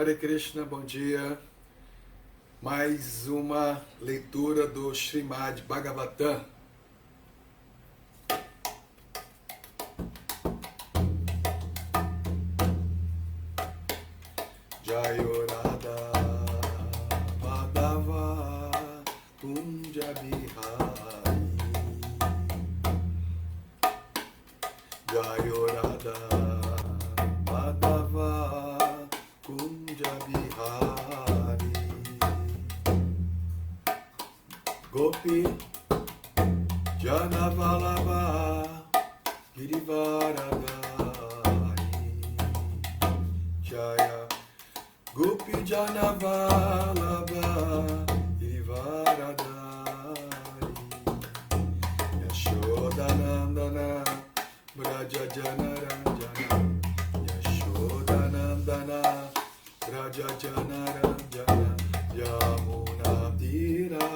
Hare Krishna, bom dia. Mais uma leitura do Srimad Bhagavatam. Jayo Radha Madhava Kunja Bihari. Jayo Radha Madhava Kunja Bihari. Gopi Jana Vallabha Girivaradhari. Jaya Gopi Jana Vallabha Girivaradhari. Yashodanandana Braja Jana Ranjana. Yashodanandana Braja Jana Ranjana. Yamuna Tira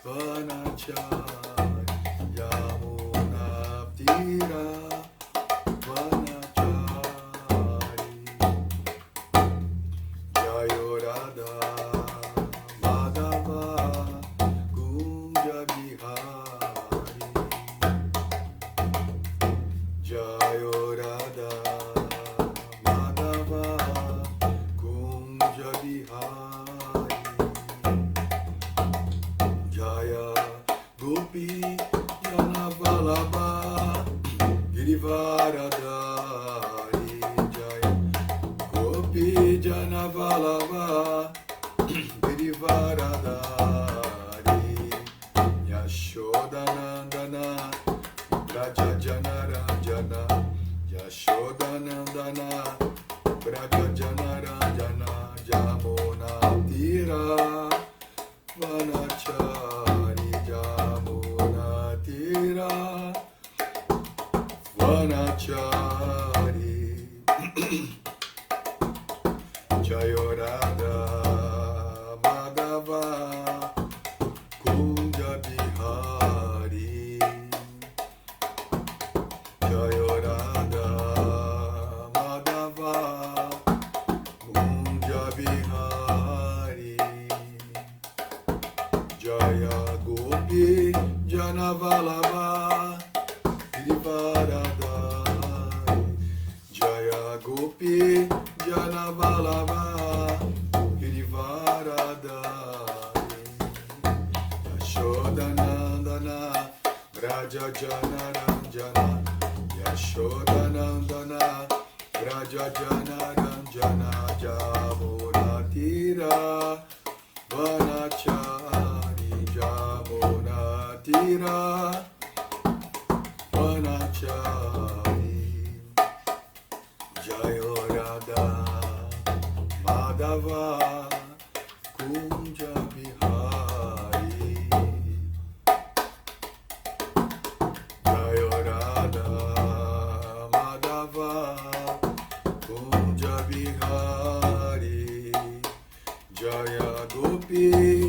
Vanachari. Yamuna Tira Vanachari. Jayo Radha Madhava Kunja Bihari. Jayo Radha Madhava Kunja Bihari. Jaya Gopi Jana Vallabha Girivaradhari. Jaya Gopi Jana Vallabha Girivaradhari. Yashodanandana Braja Jana Ranjana. Yashodanandana Braja Jana Ranjana. Jamuna Tira Vanachari. Jamuna Tira Vanachari. Jayo Radha Madhava Kunja Bihari. Jayo Radha Madhava Kunja Bihari. Jaya Gopi Jana Vallabha Girivaradhari. Jaya Gopi Jana Vallabha Girivaradhari. Yashodanandana Braja Jana Ranjana. Yashodanandana Braja Jana Ranjana. Jamuna Tira Vanachari. Jamuna Tira Vanachari. Jayo Radha Madhava Kunja Bihari. Jayo Radha Madhava Kunja Bihari. Jaya Gopi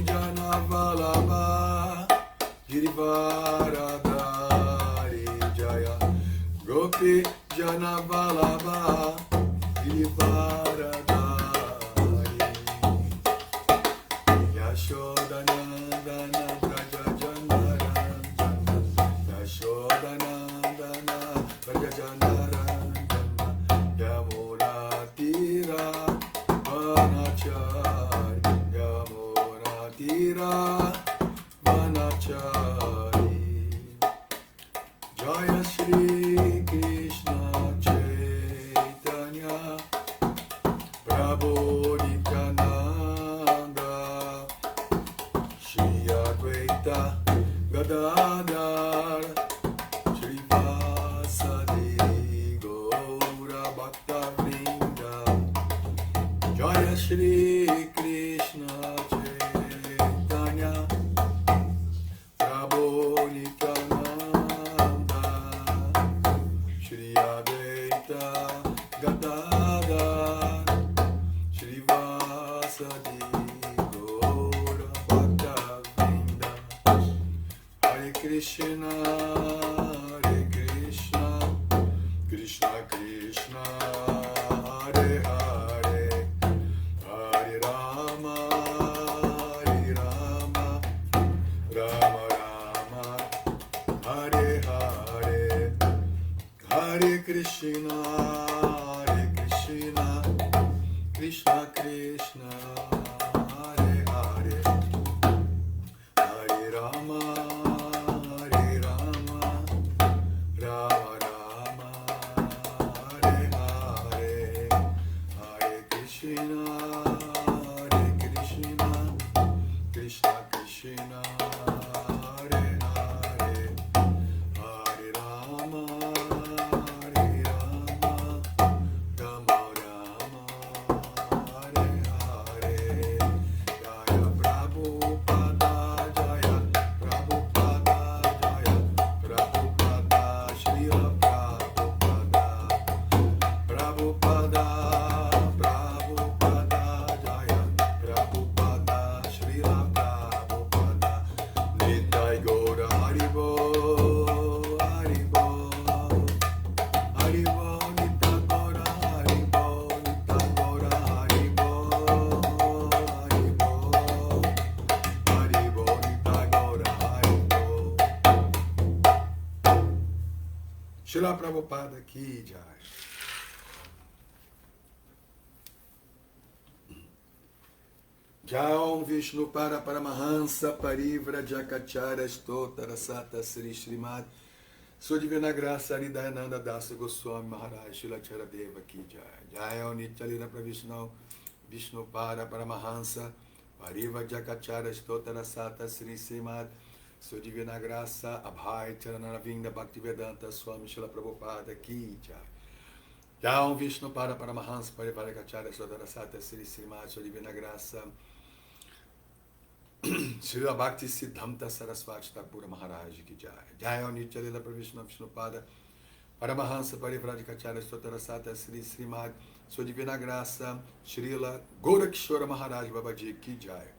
Jana Vallabha Girivaradhari. Jaya Gopi Jana Vallabha Girivaradhari. Yashodanandana Braja Jana Ranjana. Yashodanandana Braja Jana Ranjana. Yamuna Tira Vanachari. Yamuna Tira Vanachari. Jaya Shri Krishna Chaitanya Prabhu Nityananda Shri Advaita Gadadhar Shri Vasadi Gaura Bhakta Vrinda. Jaya Shri Krishna Chaitanya Prabhu Nityananda Shri Advaita Gadadhar Shri Vasadi Gaura Bhakta Vrinda. Hare Krishna Hare Krishna Krishna Krishna Hare Hare Hare Hare, Hare Krishna, Krishna Krishna, Hare Hare, Hare Rama, Hare Rama, Rama Rama, Hare Hare, Hare Krishna, Krishna Krishna, Hare Hare, Hare Rama, Hare Rama, Rama Rama, Hare Hare, Jaya Prabhupada, Jaya Prabhupada, Jaya Prabhupada, Srila Prabhupada, Prabhupada, Prabhupada, Jaya Prabhupada, Srila Prabhupada, Nitai Gaura Haribo, Haribo, Haribo, Nita Gaura Haribo, Nita Gaura Haribo, Haribo, Haribo, Nita Gaura Haribo. Srila Prabhupada Ki Jai. Jai Vishnu Para Paramahansa Parivra Jakacharya Stotara Sata Sri Srimad Sua Divina Graça Aridayananda Dasa Goswami Maharaj Srila Charadeva Ki Jai. Jai Nityalila Pravishnu Vishnu Para Paramahansa Parivra Jakacharya Stotara Sata Sri Srimad Sua Divina Graça Abhay Charanaravinda Bhaktivedanta Swami Srila Prabhupada Ki Jai. Jai Vishnu Para Paramahansa Parivra Jakacharya Stotara Sata Sri Srimad Sua Divina Graça Srila Bhakti Siddhanta Sarasvati Thakura Maharaj Ki Jai. Jai Nityalila Pravishnu Vishnupada Paramahansa Parivradikacharya Stotara Sata Sri Srimad Sua Divina Graça Srila Gorakshora Maharaj Babaji Ki Jai.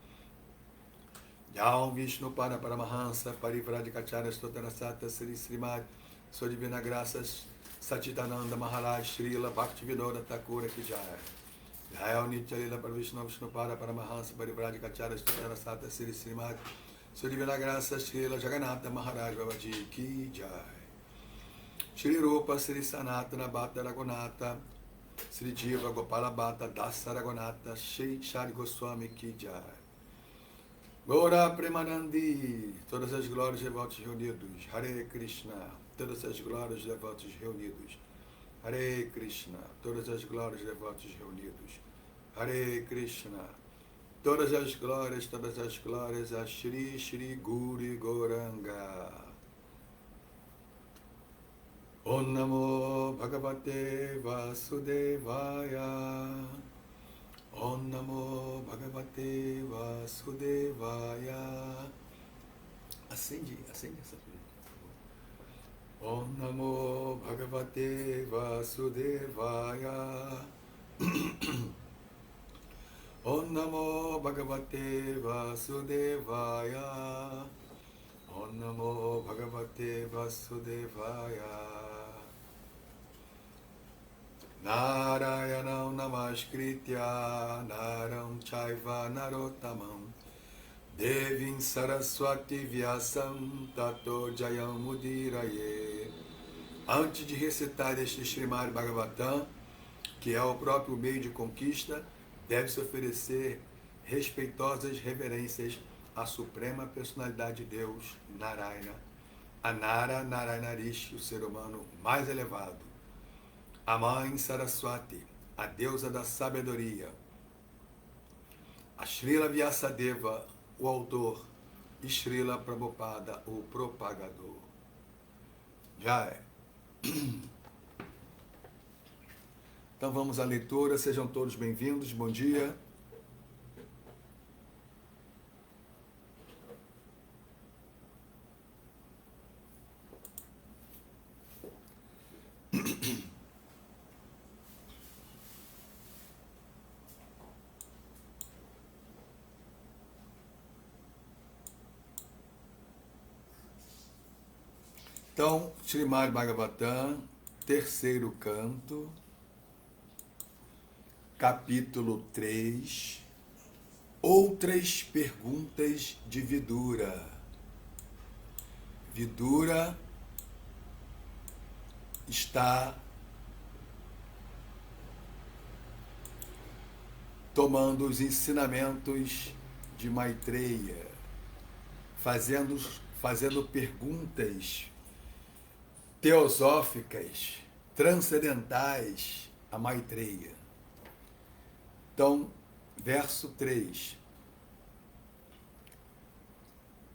Jai Vishnu Para Paramahansa Parivradikacharya Stotara Sata Sri Srimad Sua Divina Graça Sachitananda Maharaj Srila Bhaktivedanta Thakura Ki Jai. Jai Nityalila Pravishnu Vishnupada Paramahansa Parivradikacharya Stotara Sata Sri Srimad Sua Divina Graça Srila Jagannatha Maharaj Babaji Ki Jai. Shri Rupa Sri Sanatana Bhatta Raghunatha Sri Jiva Gopala Bhatta Dasa Raghunatha Shri Shari Goswami Ki Jai. Gora Premanandi, todas as glórias devotos reunidos. Hare Krishna, todas as glórias devotos reunidos. Hare Krishna, todas as glórias devotos reunidos. Hare Krishna, todas as glórias a Shri Shri Guru Gauranga. Om Namo Bhagavate Vasudevaya. Om Namo Bhagavate Vasudevaya. Acende essa luz. Om Namo Bhagavate Vasudevaya. Om Namo Bhagavate Vasudevaya. Om Namo Bhagavate Vasudevaya. Narayanam Namaskritya Naram Chaiva Narottamam Devim Saraswati Vyasam Tato Jayam Mudiraye. Antes de recitar este Srimad Bhagavatam, que é o próprio meio de conquista, deve-se oferecer respeitosas reverências à Suprema Personalidade de Deus, Narayana, a Nara Narayanarishi, o ser humano mais elevado, a Mãe Saraswati, a deusa da sabedoria, a Srila Vyasadeva, o autor, e Srila Prabhupada, o propagador. Jai. Então vamos à leitura, sejam todos bem-vindos, bom dia. Então, Srimad Bhagavatam, terceiro canto, capítulo 3, outras perguntas de Vidura. Vidura está tomando os ensinamentos de Maitreya, fazendo perguntas teosóficas, transcendentais a Maitreya. Então, verso 3.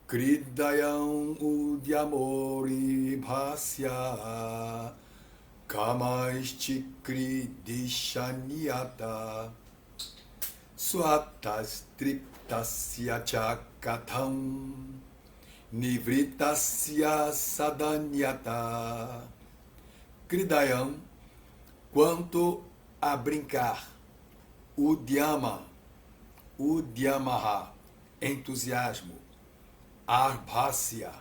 Kridayam udyamori bhasya kamaischikridishanyata swatas triptasya chakatham nivritasya sadanyata. Kridayam, quanto a brincar, udyamaha, entusiasmo, arbhasya,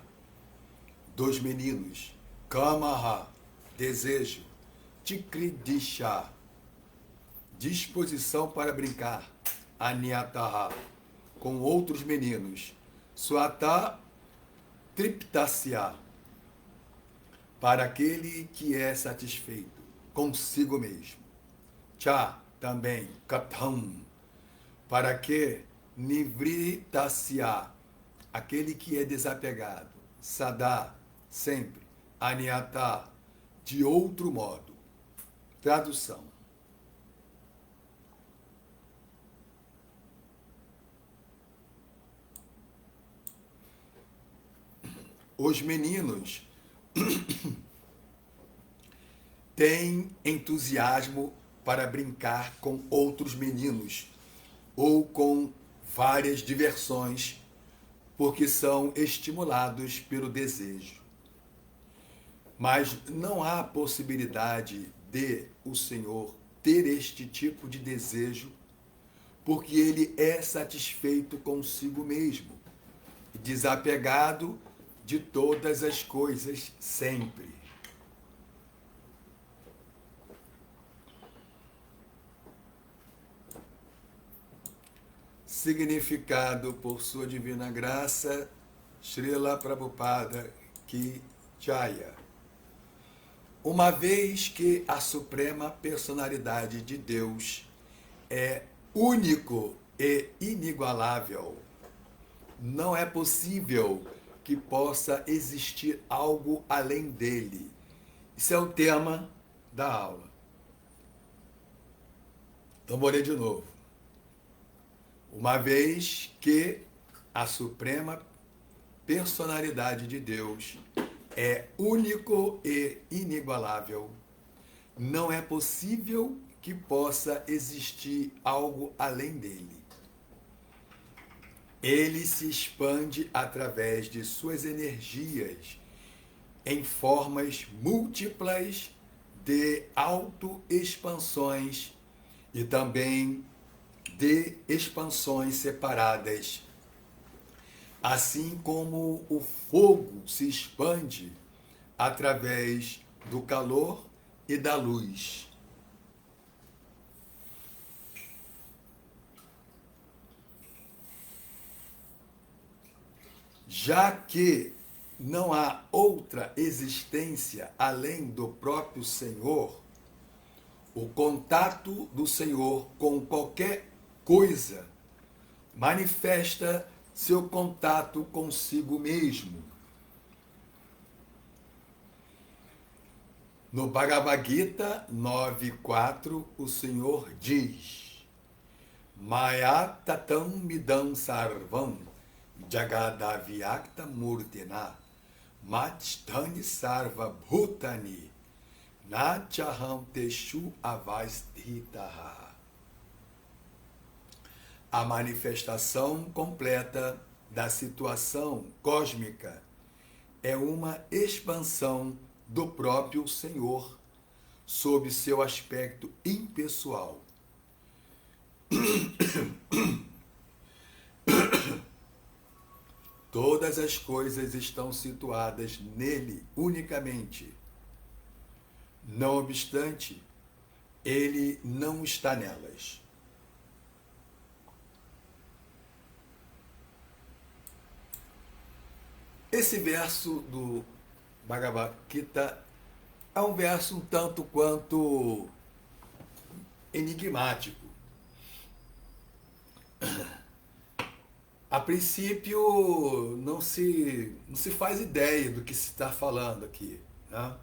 dos meninos, kamaha, desejo, tikridisha, disposição para brincar, anyataha, com outros meninos, swata triptasya, para aquele que é satisfeito consigo mesmo, cha, também, katham, para que nivritasya, aquele que é desapegado, sada, sempre, anyata, de outro modo. Tradução. Os meninos têm entusiasmo para brincar com outros meninos ou com várias diversões, porque são estimulados pelo desejo. Mas não há possibilidade de o Senhor ter este tipo de desejo, porque ele é satisfeito consigo mesmo, desapegado de todas as coisas sempre. Significado por sua divina graça, Srila Prabhupada Ki Jaya. Uma vez que a suprema personalidade de Deus é único e inigualável, não é possível que possa existir algo além dele. Isso é o tema da aula. Então vou ler de novo. Uma vez que a suprema personalidade de Deus é único e inigualável, não é possível que possa existir algo além dele. Ele se expande através de suas energias em formas múltiplas de autoexpansões e também de expansões separadas, assim como o fogo se expande através do calor e da luz. Já que não há outra existência além do próprio Senhor, o contato do Senhor com qualquer coisa manifesta seu contato consigo mesmo. No Bhagavad Gita 9.4, o Senhor diz: Maya tatam midam sarvam jagadavyakta murtena matstani sarva bhutani nachaham teshu avasthitaha. A manifestação completa da situação cósmica é uma expansão do próprio Senhor sob seu aspecto impessoal. Todas as coisas estão situadas nele unicamente. Não obstante, ele não está nelas. Esse verso do Bhagavad Gita é um verso um tanto quanto enigmático. A princípio, não se faz ideia do que se está falando aqui. Né?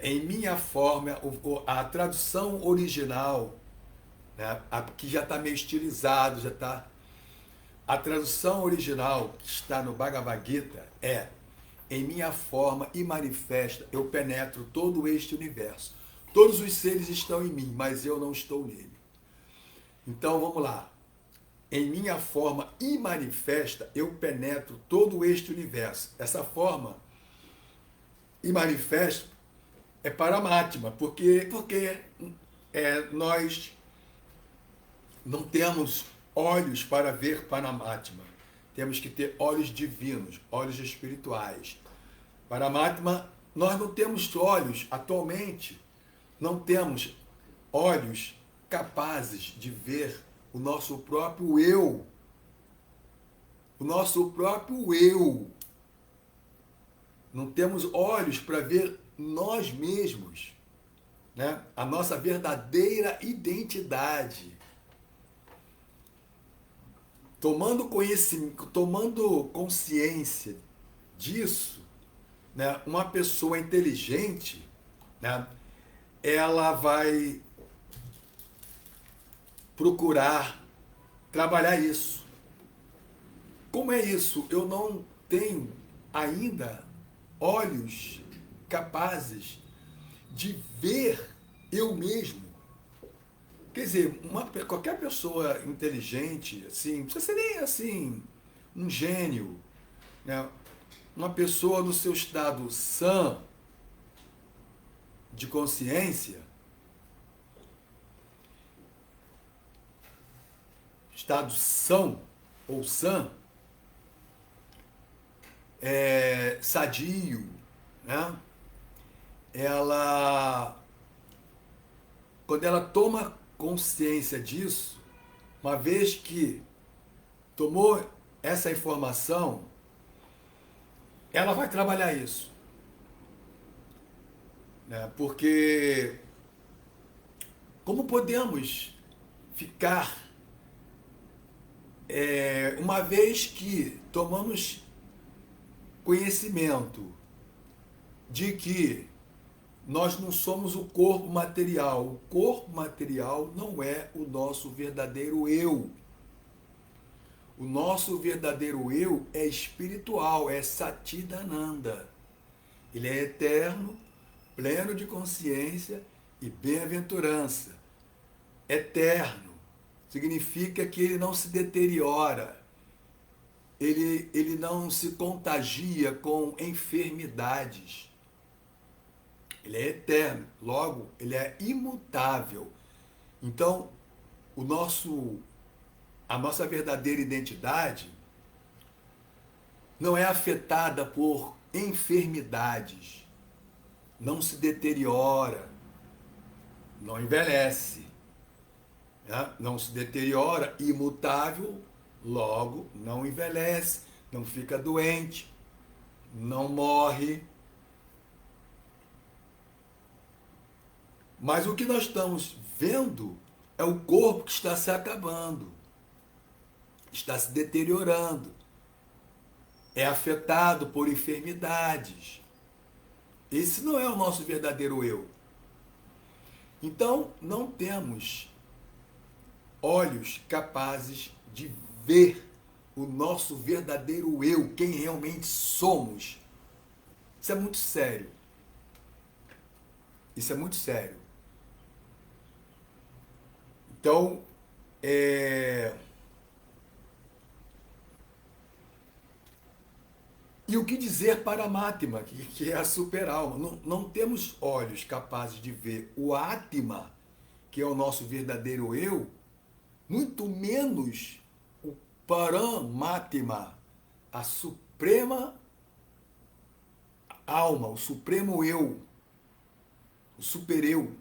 Em minha forma, a tradução original, né, que já está meio estilizado, já está. A tradução original que está no Bhagavad Gita é: em minha forma e manifesta, eu penetro todo este universo. Todos os seres estão em mim, mas eu não estou nele. Então vamos lá. Em minha forma e manifesta, eu penetro todo este universo. Essa forma e manifesta é Paramatma, porque nós não temos olhos para ver Paramatma. Temos que ter olhos divinos, olhos espirituais. Paramatma, nós não temos olhos, atualmente, não temos olhos capazes de ver o nosso próprio eu. O nosso próprio eu. Não temos olhos para ver nós mesmos, né? A nossa verdadeira identidade. Tomando conhecimento, tomando consciência disso, né, uma pessoa inteligente, né, ela vai procurar trabalhar isso. Como é isso? Eu não tenho ainda olhos capazes de ver eu mesmo. Quer dizer, qualquer pessoa inteligente, assim, não precisa ser nem assim, um gênio, né? Uma pessoa no seu estado sã de consciência, estado são ou sã, sadio, né? Quando ela toma consciência disso, uma vez que tomou essa informação, ela vai trabalhar isso. Né? Porque como podemos ficar, uma vez que tomamos conhecimento de que nós não somos o corpo material. O corpo material não é o nosso verdadeiro eu. O nosso verdadeiro eu é espiritual, é Satchidananda. Ele é eterno, pleno de consciência e bem-aventurança. Eterno significa que ele não se deteriora, ele não se contagia com enfermidades. Ele é eterno, logo, ele é imutável. Então, a nossa verdadeira identidade não é afetada por enfermidades, não se deteriora, não envelhece, né? Não se deteriora, imutável, logo, não envelhece, não fica doente, não morre. Mas o que nós estamos vendo é o corpo que está se acabando, está se deteriorando, é afetado por enfermidades. Esse não é o nosso verdadeiro eu. Então, não temos olhos capazes de ver o nosso verdadeiro eu, quem realmente somos. Isso é muito sério. Isso é muito sério. Então, e o que dizer para a Matma, que é a super-alma? Não temos olhos capazes de ver o Atma, que é o nosso verdadeiro eu, muito menos o Paramatma, a suprema alma, o supremo eu, o super-eu.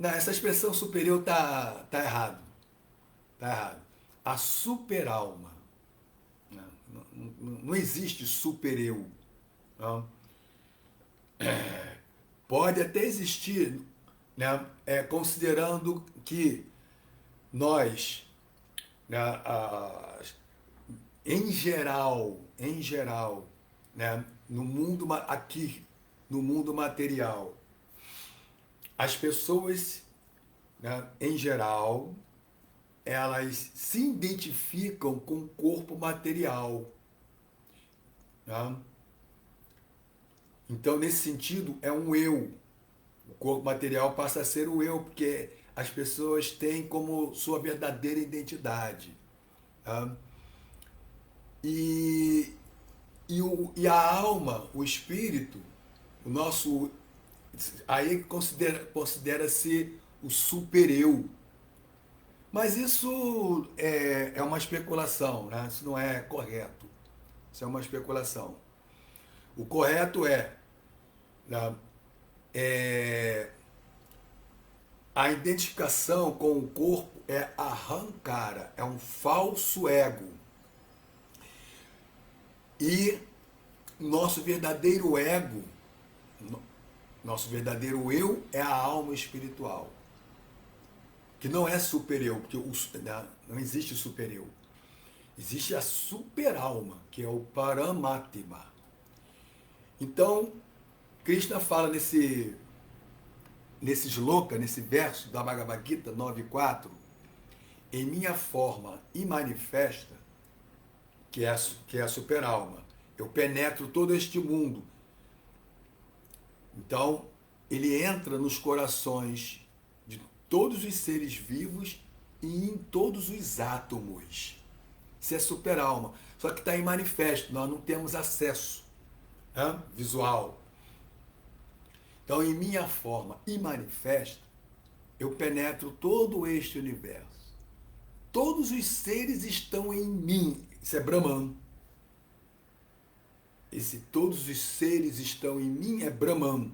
Não, essa expressão super-eu tá errado. Tá errado. A super-alma. não existe super-eu. Não? Pode até existir, né, considerando que nós, né, em geral, né, no mundo aqui, no mundo material, as pessoas, né, em geral, elas se identificam com o corpo material. Né? Então, nesse sentido, é um eu. O corpo material passa a ser o eu, porque as pessoas têm como sua verdadeira identidade. Tá? E a alma, o espírito, o nosso. Aí considera-se o super-eu. Mas isso é uma especulação, né? Isso não é correto. Isso é uma especulação. O correto né, a identificação com o corpo é ahankara, é um falso ego. E nosso verdadeiro ego, nosso verdadeiro eu é a alma espiritual. Que não é super-eu, porque não existe super-eu. Existe a super-alma, que é o Paramatma. Então, Krishna fala nesse shloka, nesse verso da Bhagavad Gita 9.4, em minha forma imanifesta, que é a super-alma, eu penetro todo este mundo. Então, ele entra nos corações de todos os seres vivos e em todos os átomos. Isso é super-alma. Só que está em manifesto, nós não temos acesso visual. Então, em minha forma imanifesta, eu penetro todo este universo. Todos os seres estão em mim. Isso é Brahman. Todos os seres estão em mim é Brahman.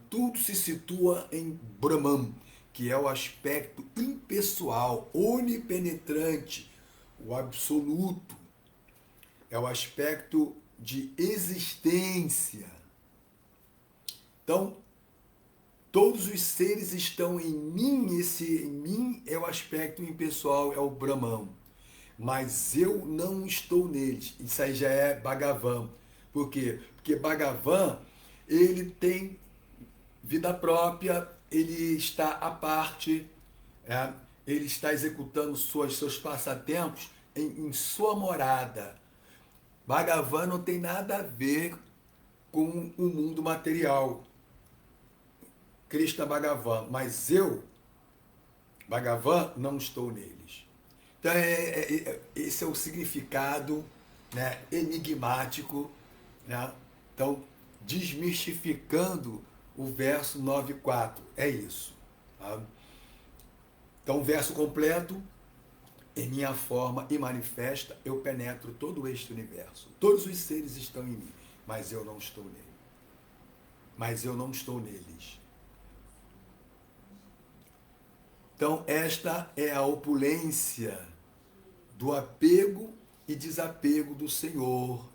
Tudo se situa em Brahman, que é o aspecto impessoal, onipenetrante, o absoluto. É o aspecto de existência. Então, todos os seres estão em mim, esse em mim é o aspecto impessoal, é o Brahman. Mas eu não estou neles. Isso aí já é Bhagavan. Por quê? Porque Bhagavan, ele tem vida própria, ele está à parte, ele está executando seus passatempos em sua morada. Bhagavan não tem nada a ver com o mundo material. Krishna Bhagavan, mas eu, Bhagavan, não estou neles. Então, esse é o significado, né, enigmático, né? Então, desmistificando o verso 9.4. É isso. Tá? Então, o verso completo, em minha forma e manifesta, eu penetro todo este universo. Todos os seres estão em mim, mas eu não estou nele. Mas eu não estou neles. Então, esta é a opulência do apego e desapego do Senhor.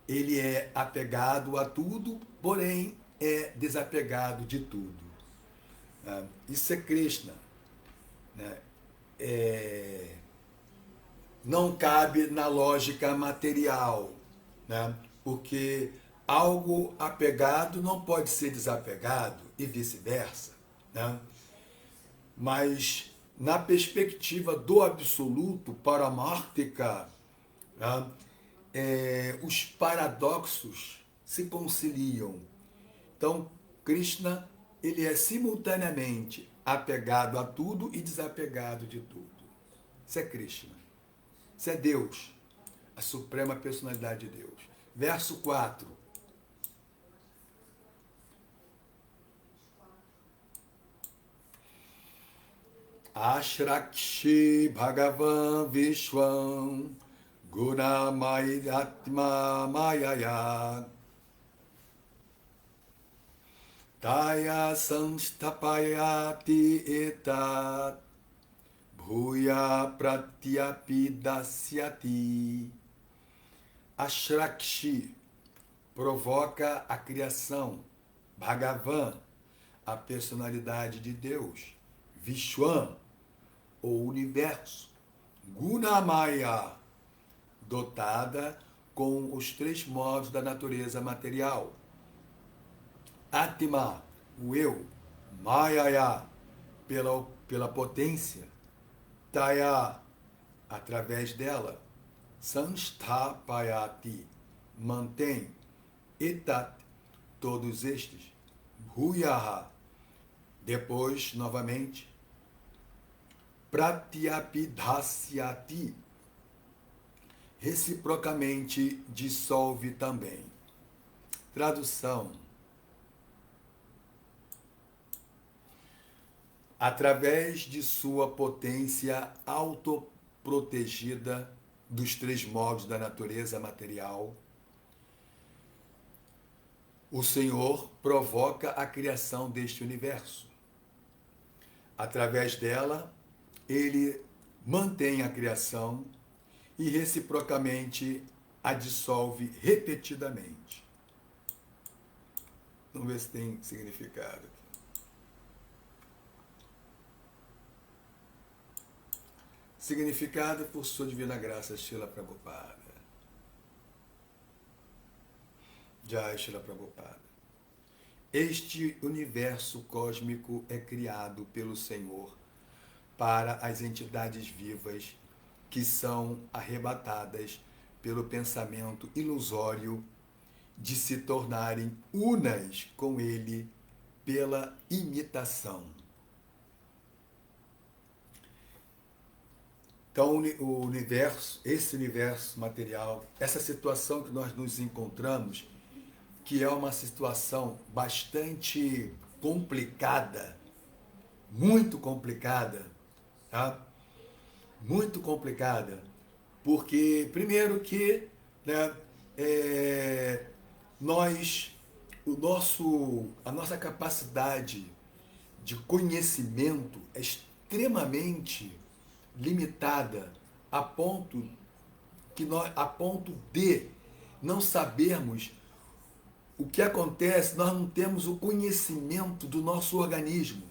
Ele é apegado a tudo, porém é desapegado de tudo. Isso é Krishna. Não cabe na lógica material, porque algo apegado não pode ser desapegado e vice-versa. Mas na perspectiva do absoluto, paramártica, os paradoxos se conciliam. Então, Krishna, ele é simultaneamente apegado a tudo e desapegado de tudo. Isso é Krishna. Isso é Deus, a suprema personalidade de Deus. Verso 4. Ashrakshi Bhagavan Vishwam Gunamayatma Mayaya Taya Sanstapayati Etat Bhuya Pratyapidasyati Ashrakshi provoca a criação. Bhagavan, a personalidade de Deus. Vishwan, o universo. Gunamaya, dotada com os 3 modos da natureza material. Atma, o eu. Mayaya, pela potência. Taya, através dela. Sanstapayati, mantém. Etat, todos estes. Bhuyaha, depois, novamente. Pratyapidhasyati, reciprocamente dissolve também. Tradução. Através de sua potência autoprotegida dos 3 modos da natureza material, o Senhor provoca a criação deste universo. Através dela, ele mantém a criação e reciprocamente a dissolve repetidamente. Vamos ver se tem significado aqui. Significado por sua divina graça, Srila Prabhupada. Jai Srila Prabhupada. Este universo cósmico é criado pelo Senhor para as entidades vivas que são arrebatadas pelo pensamento ilusório de se tornarem unas com ele pela imitação. Então, o universo, esse universo material, essa situação que nós nos encontramos, que é uma situação bastante complicada, muito complicada, tá? Muito complicada, porque, primeiro que, né, a nossa capacidade de conhecimento é extremamente limitada a ponto de não sabermos o que acontece, nós não temos o conhecimento do nosso organismo.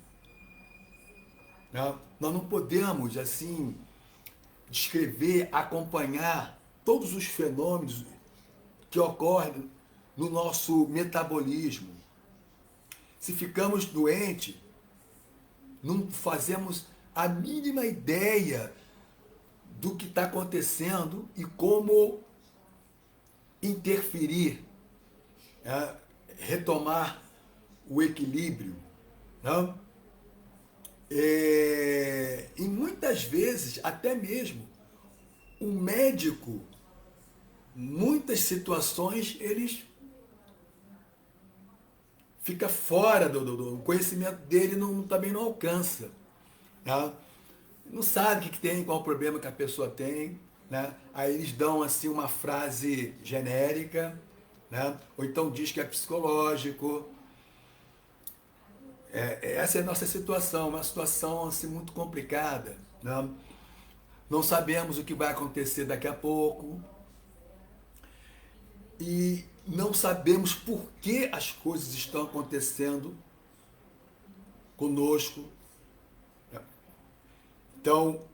Né? Nós não podemos, assim, descrever, acompanhar todos os fenômenos que ocorrem no nosso metabolismo. Se ficamos doentes, não fazemos a mínima ideia do que está acontecendo e como interferir, retomar o equilíbrio. Né? E muitas vezes, até mesmo, o médico, muitas situações, eles fica fora do conhecimento dele, também não alcança. Né? Não sabe o que tem, qual o problema que a pessoa tem. Né? Aí eles dão assim uma frase genérica, né? Ou então diz que é psicológico. Essa é a nossa situação, uma situação assim, muito complicada. Né? Não sabemos o que vai acontecer daqui a pouco. E não sabemos por que as coisas estão acontecendo conosco. Então,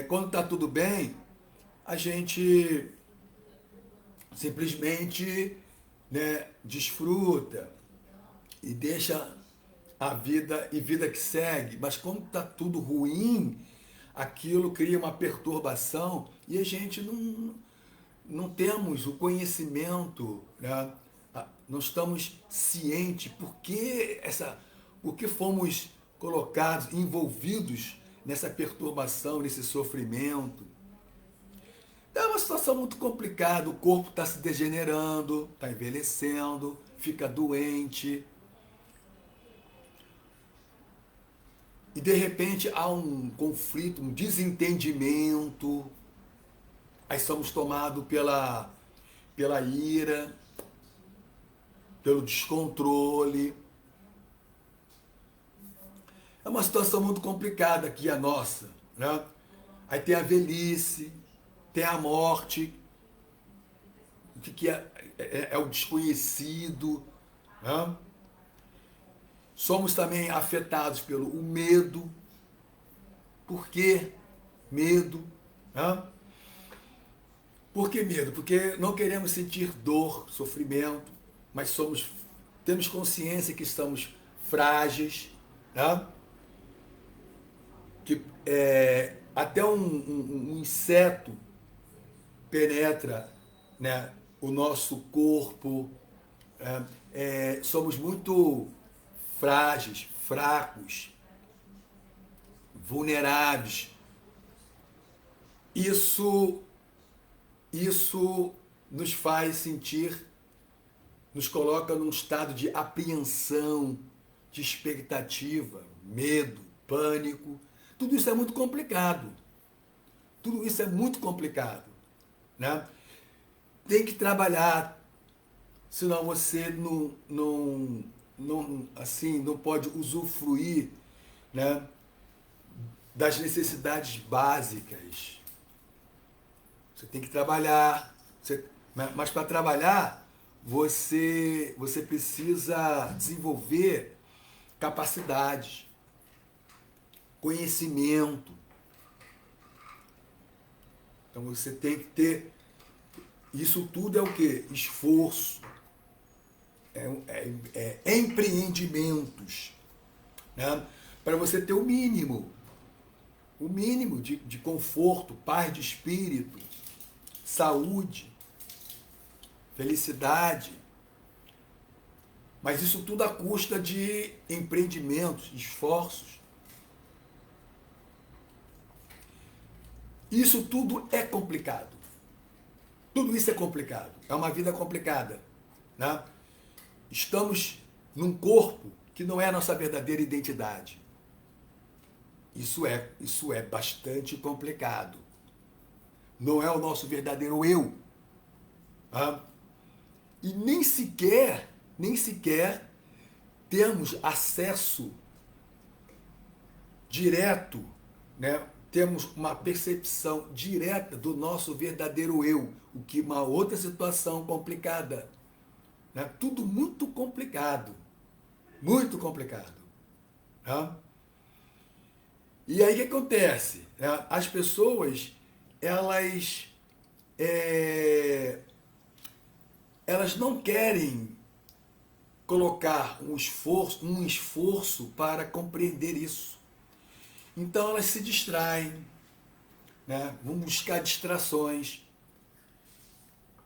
quando está tudo bem, a gente simplesmente, né, desfruta e deixa a vida e vida que segue. Mas quando está tudo ruim, aquilo cria uma perturbação e a gente não temos o conhecimento, né? Não estamos cientes por que fomos colocados, envolvidos nessa perturbação, nesse sofrimento. É uma situação muito complicada, o corpo está se degenerando, está envelhecendo, fica doente. E de repente há um conflito, um desentendimento. Aí somos tomados pela ira, pelo descontrole. É uma situação muito complicada aqui a nossa. Né? Aí tem a velhice, tem a morte. o que é o desconhecido. Né? Somos também afetados pelo o medo. Por que medo? Né? Por que medo? Porque não queremos sentir dor, sofrimento, mas temos consciência que estamos frágeis, né? Que até um inseto penetra, né, o nosso corpo. Somos muito frágeis, fracos, vulneráveis. Isso nos faz sentir, nos coloca num estado de apreensão, de expectativa, medo, pânico. Tudo isso é muito complicado. Tudo isso é muito complicado. Né? Tem que trabalhar, senão você não pode usufruir, né, das necessidades básicas. Você tem que trabalhar, mas para trabalhar, você precisa desenvolver capacidades, conhecimento. Então você tem que ter. Isso tudo é o quê? Esforço. Empreendimentos. Né? Para você ter o mínimo de conforto, paz de espírito, saúde, felicidade. Mas isso tudo à custa de empreendimentos, esforços. Isso tudo é complicado. Tudo isso é complicado. É uma vida complicada. Né? Estamos num corpo que não é a nossa verdadeira identidade. Isso é bastante complicado. Não é o nosso verdadeiro eu. Tá? E nem sequer temos acesso direto, né? Temos uma percepção direta do nosso verdadeiro eu, o que é uma outra situação complicada. Né? Tudo muito complicado. Muito complicado. Tá? E aí o que acontece? As pessoas, elas não querem colocar um esforço para compreender isso. Então elas se distraem, né? Vão buscar distrações.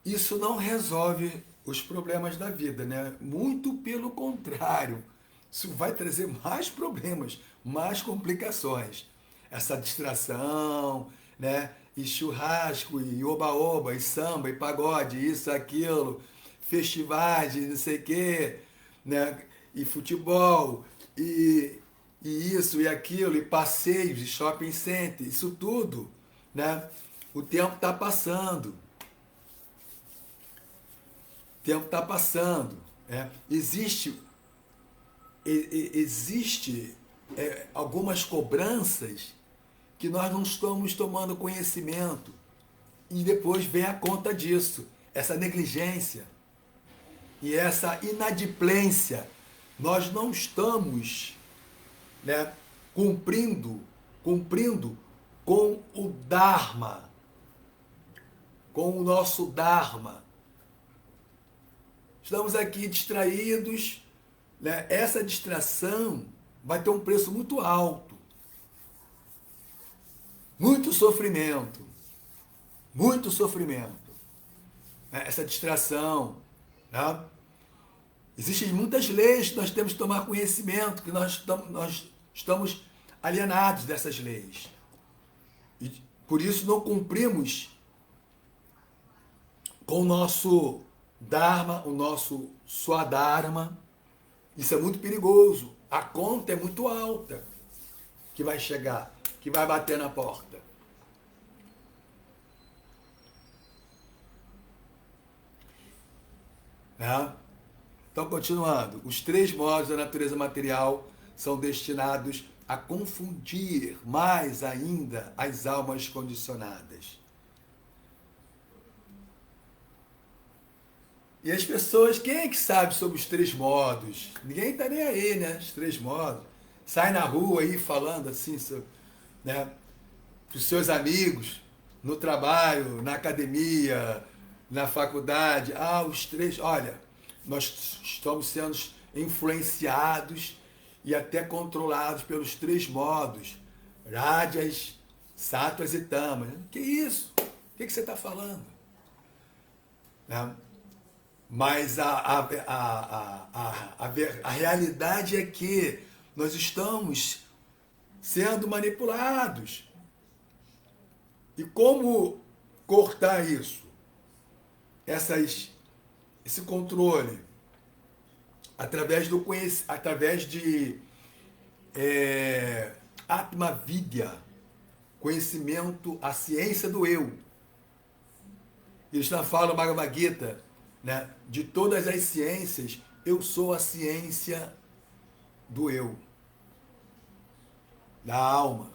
Isso não resolve os problemas da vida, né? Muito pelo contrário. Isso vai trazer mais problemas, mais complicações. Essa distração, né? E churrasco, e oba-oba, e samba, e pagode, isso, aquilo, festivais, de não sei o quê, né? E futebol, e isso, e aquilo, e passeios, e shopping center, isso tudo, né? O tempo está passando. O tempo está passando. Né? Existe algumas cobranças que nós não estamos tomando conhecimento. E depois vem a conta disso. Essa negligência e essa inadimplência. Nós não estamos, né, cumprindo com o Dharma, com o nosso Dharma. Estamos aqui distraídos, né? Essa distração vai ter um preço muito alto. Muito sofrimento. Muito sofrimento. Né? Essa distração. Né? Existem muitas leis que nós temos que tomar conhecimento, que nós estamos alienados dessas leis. E por isso não cumprimos com o nosso Dharma, o nosso Swadharma. Isso é muito perigoso. A conta é muito alta que vai chegar, que vai bater na porta. Né? Então, continuando. Os 3 modos da natureza material são destinados a confundir mais ainda as almas condicionadas. E as pessoas, quem é que sabe sobre os 3 modos? Ninguém tá nem aí, né? Os 3 modos. Sai na rua aí falando assim, né? Para os seus amigos, no trabalho, na academia, na faculdade. Ah, os 3. Olha, nós estamos sendo influenciados e até controlados pelos 3 modos. Rajas, Sattvas e Tamas. Que isso? O que você está falando? Né? Mas a realidade é que nós estamos sendo manipulados. E como cortar isso? Esse controle? Através de Atma Vidya, conhecimento, a ciência do eu. Krishna fala no Bhagavad Gita, né? De todas as ciências, eu sou a ciência do eu, da alma.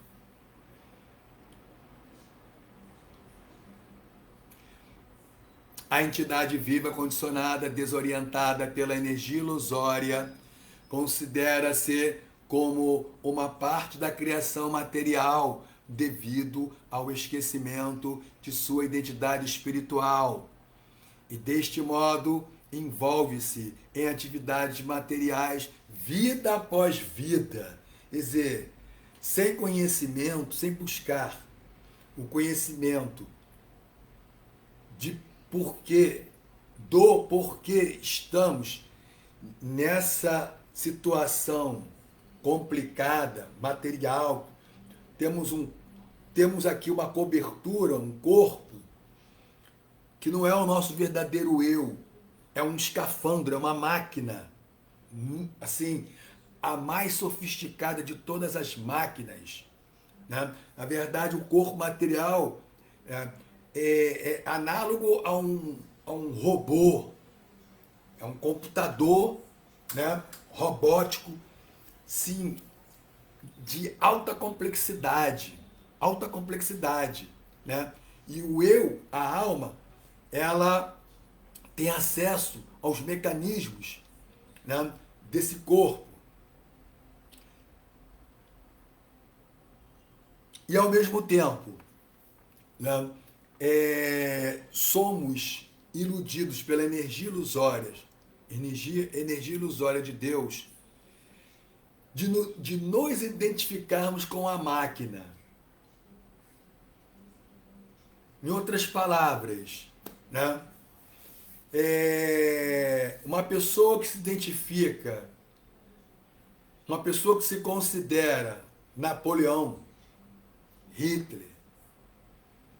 A entidade viva condicionada, desorientada pela energia ilusória, considera-se como uma parte da criação material devido ao esquecimento de sua identidade espiritual. E deste modo envolve-se em atividades materiais vida após vida. Quer dizer, sem conhecimento, sem buscar o conhecimento do porquê estamos nessa situação complicada, material, temos aqui uma cobertura, um corpo, que não é o nosso verdadeiro eu, é um escafandro, é uma máquina, assim, a mais sofisticada de todas as máquinas. Né? Na verdade, o corpo material é análogo a um robô, é um computador, né? Robótico, sim, de alta complexidade, né? E o eu, a alma, ela tem acesso aos mecanismos, né, desse corpo. E ao mesmo tempo, né, somos iludidos pela energia ilusória de Deus, de nos identificarmos com a máquina. Em outras palavras, né? Uma pessoa que se identifica, uma pessoa que se considera Napoleão, Hitler,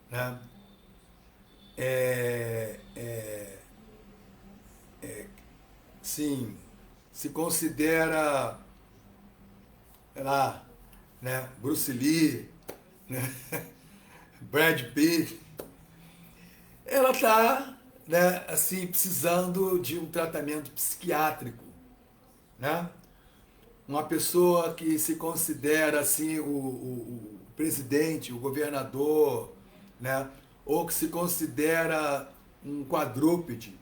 né? Sim, se considera, sei lá, né? Bruce Lee, né? Brad Pitt, ela está, né, assim, precisando de um tratamento psiquiátrico, né? Uma pessoa que se considera assim o presidente, o governador, né? Ou que se considera um quadrúpede,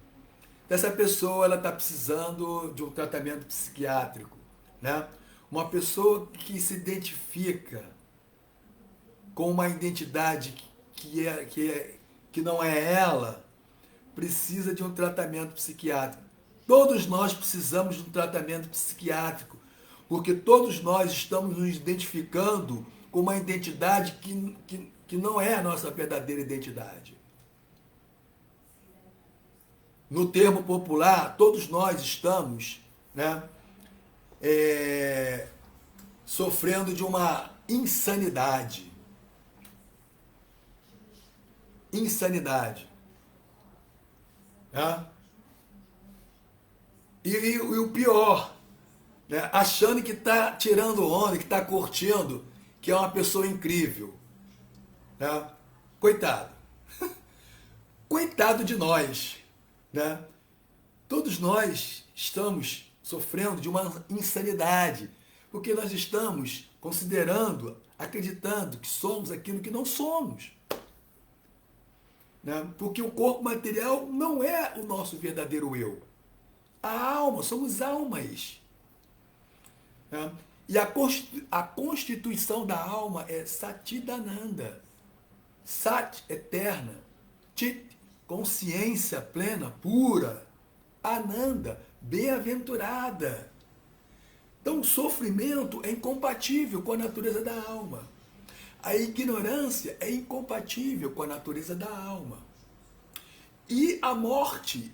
essa pessoa ela está precisando de um tratamento psiquiátrico, né? Uma pessoa que se identifica com uma identidade que não é ela, precisa de um tratamento psiquiátrico. Todos nós precisamos de um tratamento psiquiátrico, porque todos nós estamos nos identificando com uma identidade que não é a nossa verdadeira identidade. No termo popular, todos nós estamos, né, sofrendo de uma insanidade. Né? E o pior, né, achando que está tirando onda, que está curtindo, que é uma pessoa incrível. Né? Coitado. Coitado de nós. Né? Todos nós estamos sofrendo de uma insanidade, porque nós estamos considerando, acreditando que somos aquilo que não somos. né? Porque o corpo material não é o nosso verdadeiro eu. A alma, somos almas. Né? E a constituição da alma é Satidananda. Sat, eterna. Chit, consciência plena, pura. Ananda, bem-aventurada. Então, o sofrimento é incompatível com a natureza da alma. A ignorância é incompatível com a natureza da alma. E a morte,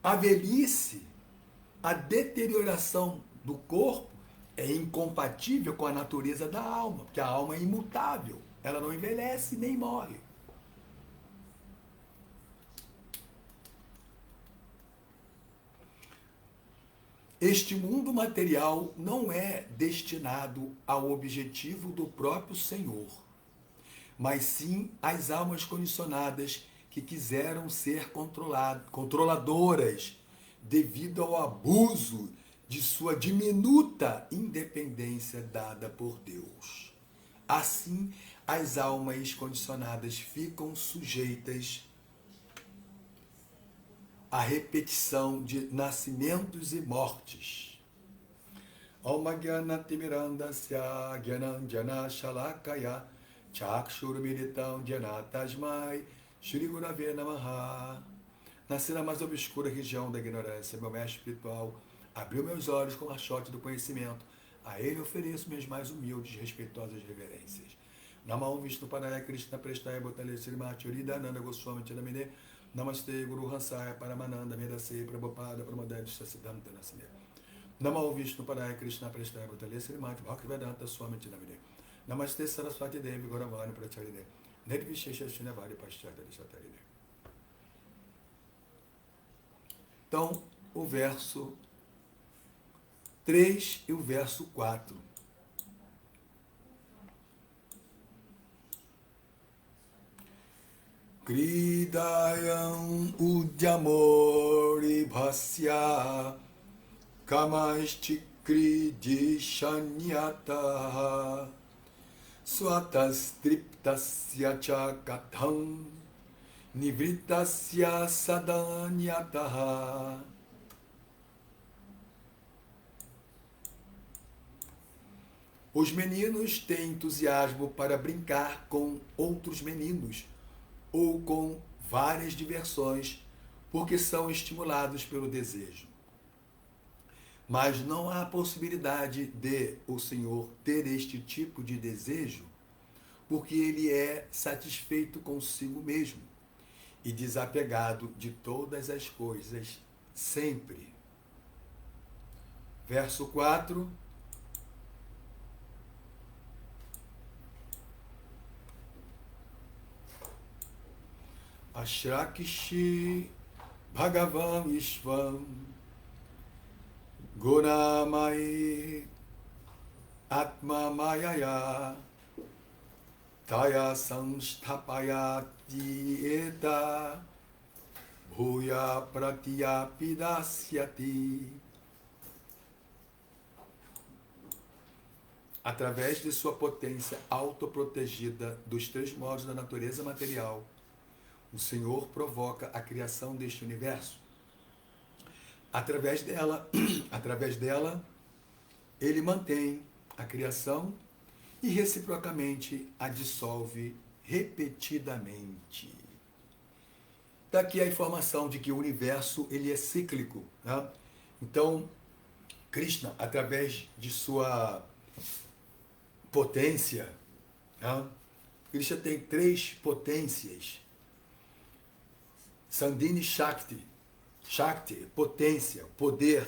a velhice, a deterioração do corpo é incompatível com a natureza da alma, porque a alma é imutável, ela não envelhece nem morre. Este mundo material não é destinado ao objetivo do próprio Senhor, mas sim às almas condicionadas que quiseram ser controladoras devido ao abuso de sua diminuta independência dada por Deus. Assim, as almas condicionadas ficam sujeitas à repetição de nascimentos e mortes. Om Gyana Timirandasya Gyananjana Shalakaya Chakshurmilitam Gyana Tasmai Shri Gurave Namaha. Nasci na mais obscura região da ignorância, meu mestre espiritual abriu meus olhos com o achote do conhecimento. A ele ofereço minhas mais humildes e respeitosas reverências. Namo Vishnu Padaya Krishna Prestaya Bhutale Srimati Uridananda Goswami Chilamine Namaste Guru Hansaya Paramananda Medase Prabhupada Pramadadi Sasidanta Nasime. Namo Vishnu Padaya Krishna Prestaya Bhutale Srimati Bhaktivedanta Swami Chilamine Namaste Saraswati Devi Gauravani Pracharine Nirvishesha Shinavari Paschata Lishatarine. Então, o verso 3 e o verso 4. Kridayam Udyamori Bhasya Kamashti Kridishanyata Swatastriptasya Chakatham Nivritasya Sadanyataha. Os meninos têm entusiasmo para brincar com outros meninos ou com várias diversões, porque são estimulados pelo desejo. Mas não há possibilidade de o Senhor ter este tipo de desejo, porque ele é satisfeito consigo mesmo e desapegado de todas as coisas sempre. Verso 4. Ashrakishi Bhagavan Ishvam Gunamai Atma Mayaya Taya Samstapayati Eta Bhuya Pratyapidasyati. Através de sua potência autoprotegida dos três modos da natureza material, o Senhor provoca a criação deste universo. Através dela, ele mantém a criação e reciprocamente a dissolve repetidamente. Daqui a informação de que o universo ele é cíclico. Né? Então, Krishna, através de sua potência, né? Krishna tem três potências. Sandhini Shakti. Shakti, potência, poder.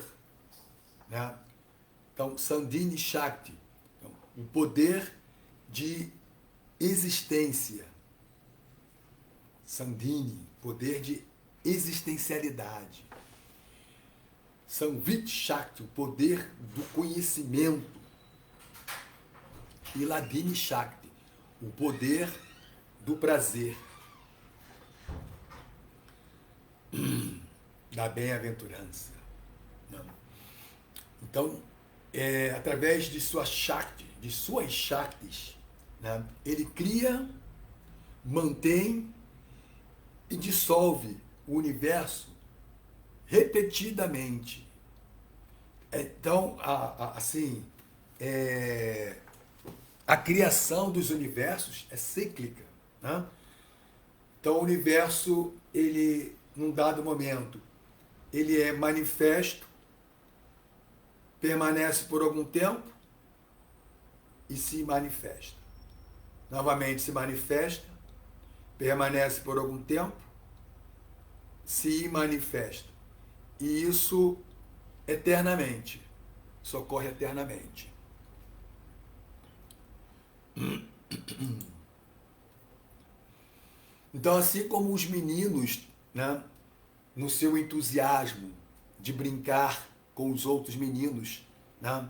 Né? Então, Sandhini Shakti, então, o poder de existência. Sandhini, poder de existencialidade. Samvit Shakti, o poder do conhecimento. E Ladini Shakti, o poder do prazer. Da bem-aventurança. Então, através de sua Shakti, de suas Shaktis, né, ele cria, mantém e dissolve o universo repetidamente. Então, assim, a criação dos universos é cíclica, né? Então, o universo, ele, num dado momento, ele é manifesto, permanece por algum tempo e se manifesta. Novamente se manifesta, permanece por algum tempo, se manifesta. E isso eternamente. Isso ocorre eternamente. Então, assim como os meninos, né, no seu entusiasmo de brincar com os outros meninos, né,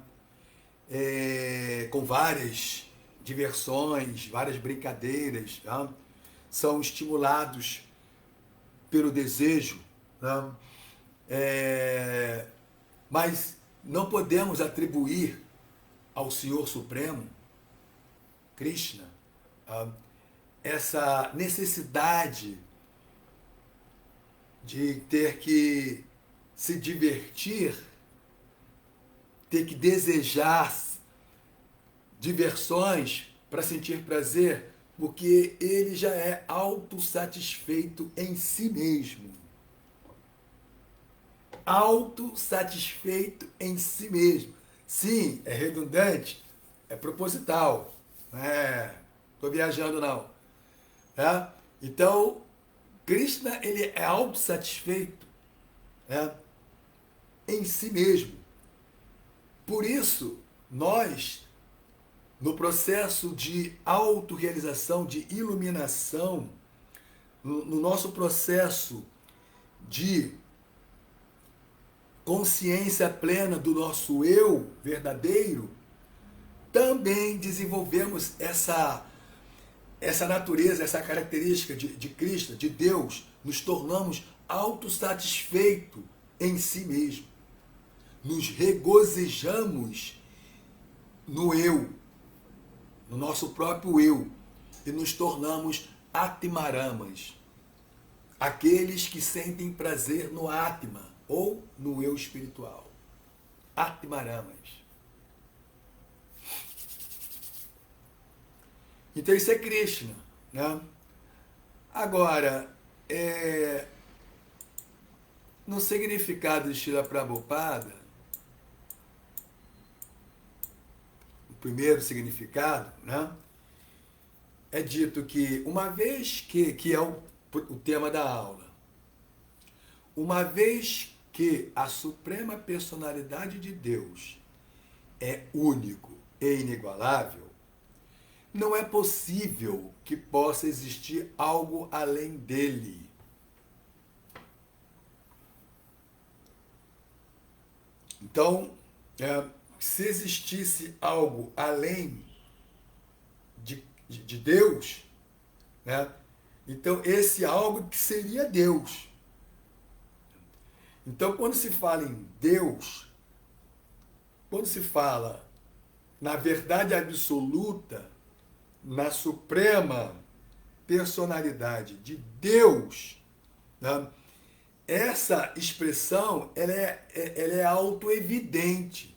com várias diversões, várias brincadeiras, né, são estimulados pelo desejo, né, mas não podemos atribuir ao Senhor Supremo, Krishna, essa necessidade de ter que se divertir, ter que desejar diversões para sentir prazer, porque ele já é autossatisfeito em si mesmo. Autossatisfeito em si mesmo. Sim, é redundante, é proposital. Não estou viajando, não. Tá? Então, Krishna, ele é autossatisfeito, né, em si mesmo. Por isso, nós, no processo de autorrealização, de iluminação, no nosso processo de consciência plena do nosso eu verdadeiro, também desenvolvemos essa natureza, essa característica de Krishna, de Deus, nos tornamos autossatisfeitos em si mesmo. Nos regozijamos no eu, no nosso próprio eu, e nos tornamos Atmaramas, aqueles que sentem prazer no Atma, ou no eu espiritual. Atmaramas. Então isso é Krishna, né? Agora, no significado de Srila Prabhupada, o primeiro significado, né, é dito que, uma vez que é o tema da aula, uma vez que a Suprema Personalidade de Deus é único e inigualável, não é possível que possa existir algo além dele. Então, se existisse algo além de Deus, né, então esse algo que seria Deus. Então, quando se fala em Deus, quando se fala na verdade absoluta, na suprema personalidade de Deus, né, essa expressão ela é autoevidente.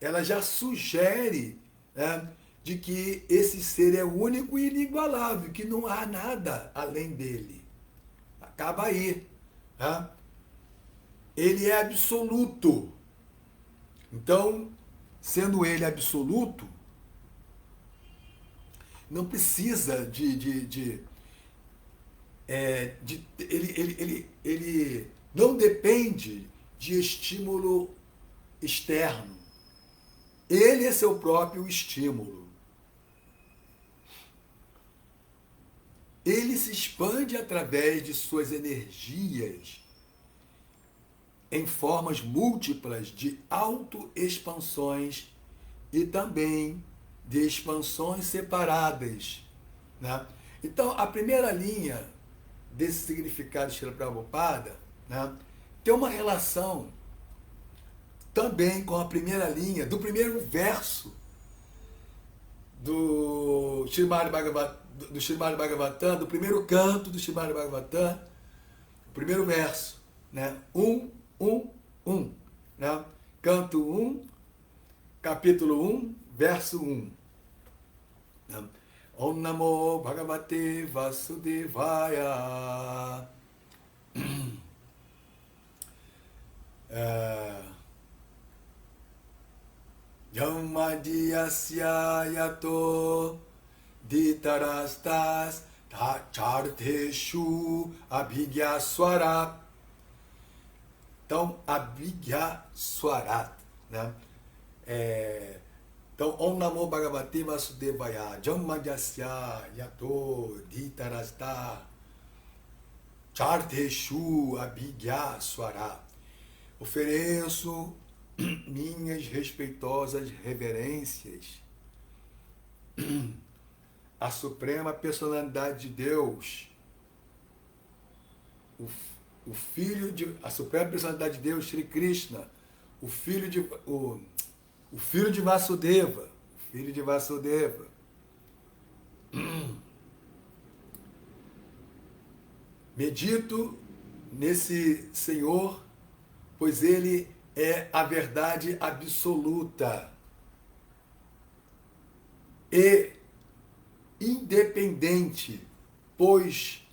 Ela já sugere, né, de que esse ser é único e inigualável, que não há nada além dele. Acaba aí. Né? Ele é absoluto. Então, sendo ele absoluto, não precisa ele não depende de estímulo externo. Ele é seu próprio estímulo. Ele se expande através de suas energias em formas múltiplas de autoexpansões e também de expansões separadas. Né? Então, a primeira linha desse significado de Srila Prabhupada, né, tem uma relação também com a primeira linha, do primeiro verso do Srimad do Srimad Bhagavatam, do primeiro canto do Srimad Bhagavatam, o primeiro verso, né? 1, 1, 1, né? Canto 1, capítulo 1, verso 1. Né? Om Namo Bhagavate Vasudevaya. Yamadhyasya yato ditarastas charteshu abhigyaswarat. Então, abhigyaswarat, né? Então, Om Namo Bhagavate Vasudevaya, Jamadhyasya Yato Ditarasta Charteshu Abhigyaswara. Ofereço minhas respeitosas reverências à Suprema Personalidade de Deus, a Suprema Personalidade de Deus, Shri Krishna, o filho de Vasudeva, Medito nesse Senhor, pois Ele é a verdade absoluta e independente, pois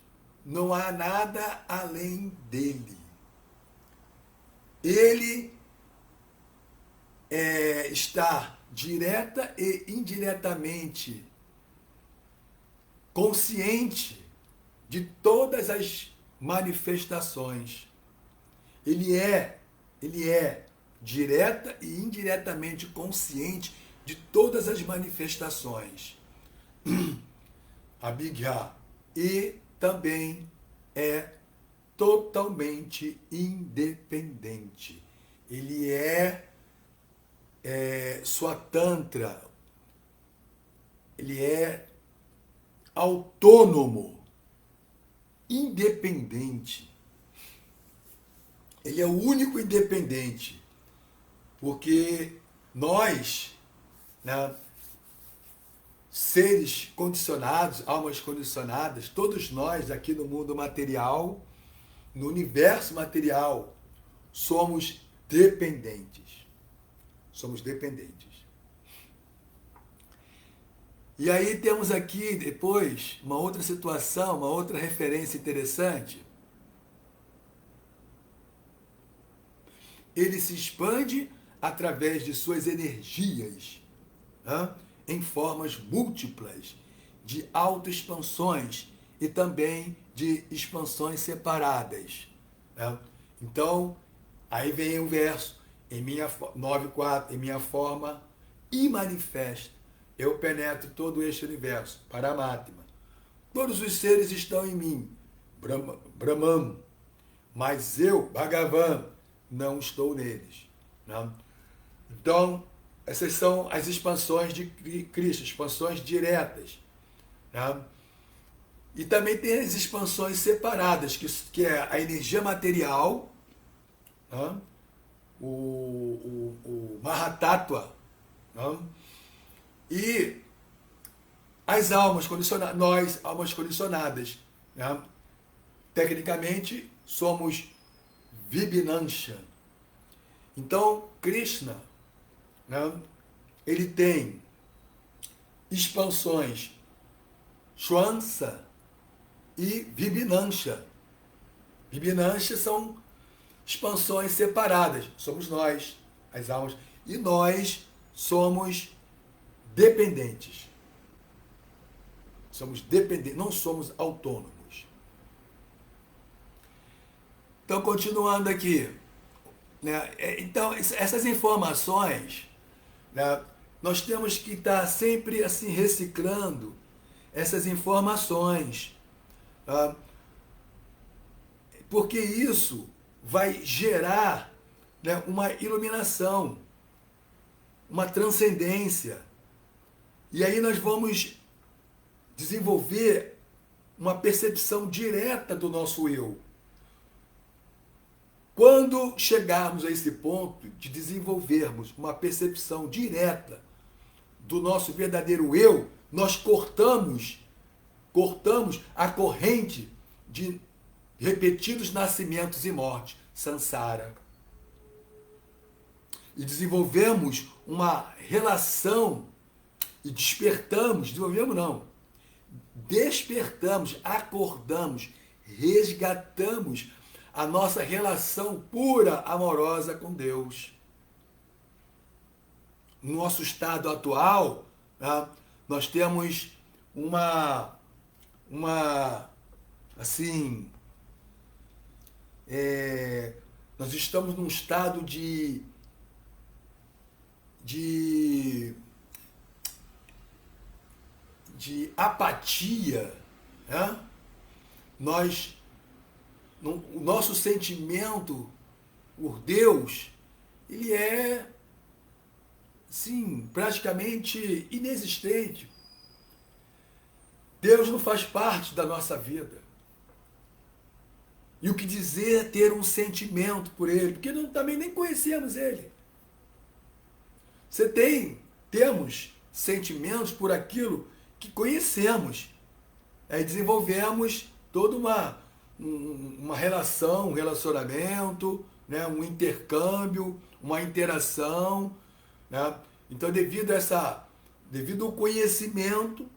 não há nada além dele. Ele está direta e indiretamente consciente de todas as manifestações. Ele é direta e indiretamente consciente de todas as manifestações. Abhigya. E também é totalmente independente. Ele é Swatantra. Ele é autônomo, independente. Ele é o único independente, porque nós, né, seres condicionados, almas condicionadas, todos nós aqui no mundo material, no universo material, somos dependentes. Somos dependentes. E aí temos aqui depois uma outra situação, uma outra referência interessante. Ele se expande através de suas energias, né, em formas múltiplas de autoexpansões e também de expansões separadas. Né? Então, aí vem o verso, 9.4, em minha forma imanifesta, eu penetro todo este universo, Paramatma. Todos os seres estão em mim, Brahman, mas eu, Bhagavan, não estou neles. Né? Então, essas são as expansões de Cristo, expansões diretas. Né? E também tem as expansões separadas, que é a energia material, né? o Mahatattva, né? E as almas condicionadas, nós, almas condicionadas. Né? Tecnicamente, somos Vibhinansha. Então, Krishna, né, ele tem expansões Shwansa e Vibhinansha. Vibhinansha são expansões separadas. Somos nós, as almas. E nós somos dependentes. Somos dependentes, não somos autônomos. Então, continuando aqui. Né? Então, essas informações, né, nós temos que estar sempre assim reciclando essas informações. Tá? Porque isso vai gerar, né, uma iluminação, uma transcendência. E aí nós vamos desenvolver uma percepção direta do nosso eu. Quando chegarmos a esse ponto de desenvolvermos uma percepção direta do nosso verdadeiro eu, nós cortamos cortamos a corrente de repetidos nascimentos e mortes, samsara. E desenvolvemos uma relação e despertamos, acordamos, resgatamos a nossa relação pura, amorosa com Deus. No nosso estado atual, né, nós temos nós estamos num estado de apatia, né? O nosso sentimento por Deus, ele é, sim, praticamente inexistente. Deus não faz parte da nossa vida. E o que dizer é ter um sentimento por Ele, porque também nem conhecemos Ele. Temos sentimentos por aquilo que conhecemos. Aí desenvolvemos toda uma relação, um relacionamento, né, um intercâmbio, uma interação, né? Então, devido ao conhecimento,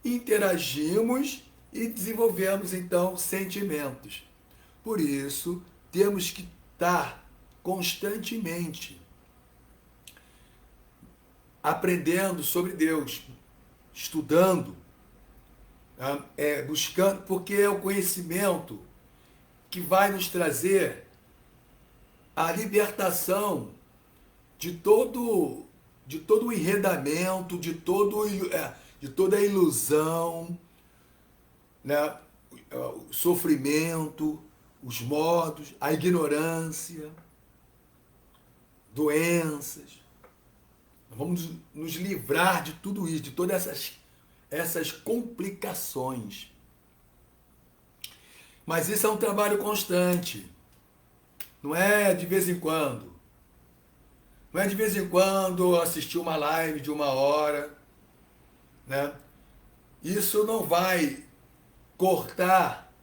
interagimos e desenvolvemos, então, sentimentos. Por isso, temos que estar constantemente aprendendo sobre Deus, estudando, buscando, porque é o conhecimento que vai nos trazer a libertação de todo o enredamento, de toda a ilusão, né? O sofrimento, os modos, a ignorância, doenças. Vamos nos livrar de tudo isso, de todas essas complicações. Mas isso é um trabalho constante. Não é de vez em quando. Não é de vez em quando assistir uma live de 1 hora, né? Isso não vai cortar,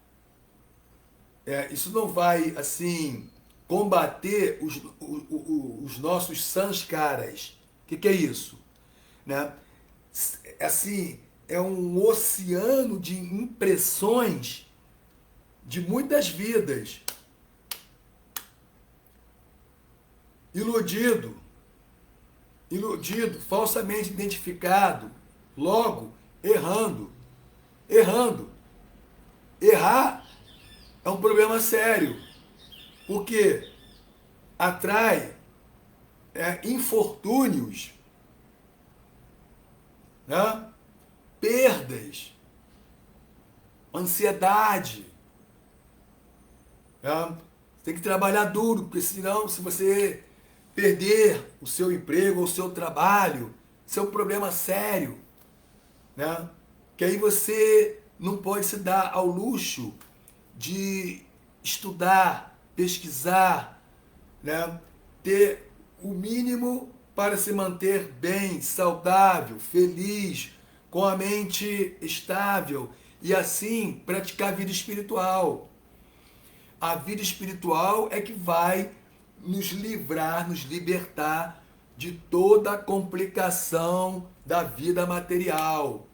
isso não vai, assim, combater os nossos sanskaras. O que é isso? Né? Assim, é um oceano de impressões de muitas vidas. Iludido, falsamente identificado, logo errando. Errar é um problema sério, porque atrai infortúnios, né? Perdas, ansiedade. Né? Tem que trabalhar duro, porque senão, se você perder o seu emprego ou o seu trabalho, isso é um problema sério, né? Que aí você não pode se dar ao luxo de estudar, pesquisar, né? Ter o mínimo para se manter bem, saudável, feliz, com a mente estável e assim praticar a vida espiritual. A vida espiritual é que vai nos livrar, nos libertar de toda a complicação da vida material.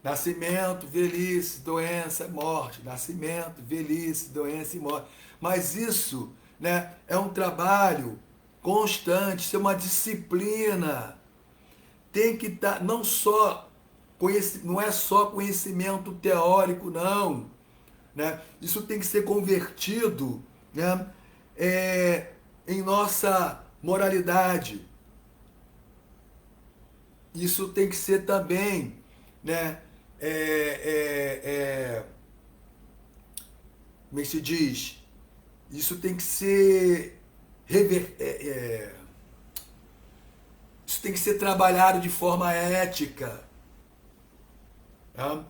Nascimento, velhice, doença, morte. Nascimento, velhice, doença e morte. Mas isso, né, é um trabalho constante, isso é uma disciplina. Tem que estar, não é só conhecimento teórico, não. Né? Isso tem que ser convertido, né, em nossa moralidade. Isso tem que ser também, né, como é que se diz? Isso tem que ser isso tem que ser trabalhado de forma ética, tá?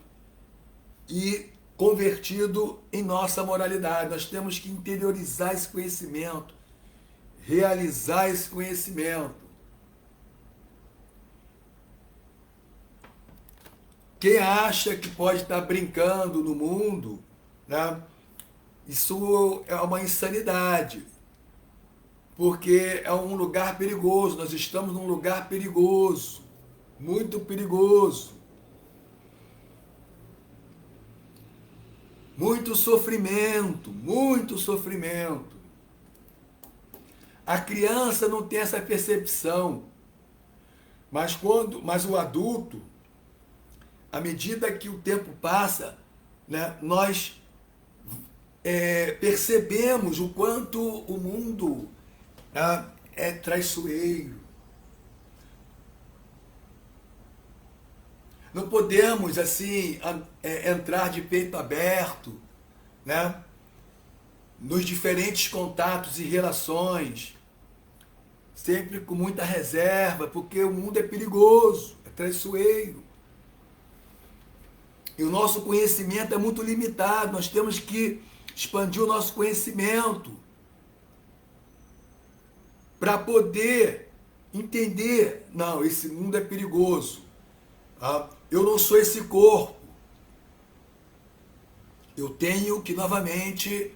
E convertido em nossa moralidade. Nós temos que interiorizar esse conhecimento, realizar esse conhecimento. Quem acha que pode estar brincando no mundo, né? Isso é uma insanidade, porque é um lugar perigoso. Nós estamos num lugar perigoso, muito perigoso. Muito sofrimento, muito sofrimento. A criança não tem essa percepção, mas o adulto, à medida que o tempo passa, né, nós percebemos o quanto o mundo é traiçoeiro. Não podemos, assim, entrar de peito aberto, né, nos diferentes contatos e relações, sempre com muita reserva, porque o mundo é perigoso, é traiçoeiro. E o nosso conhecimento é muito limitado, nós temos que expandir o nosso conhecimento para poder entender, não, esse mundo é perigoso. Eu não sou esse corpo. Eu tenho que novamente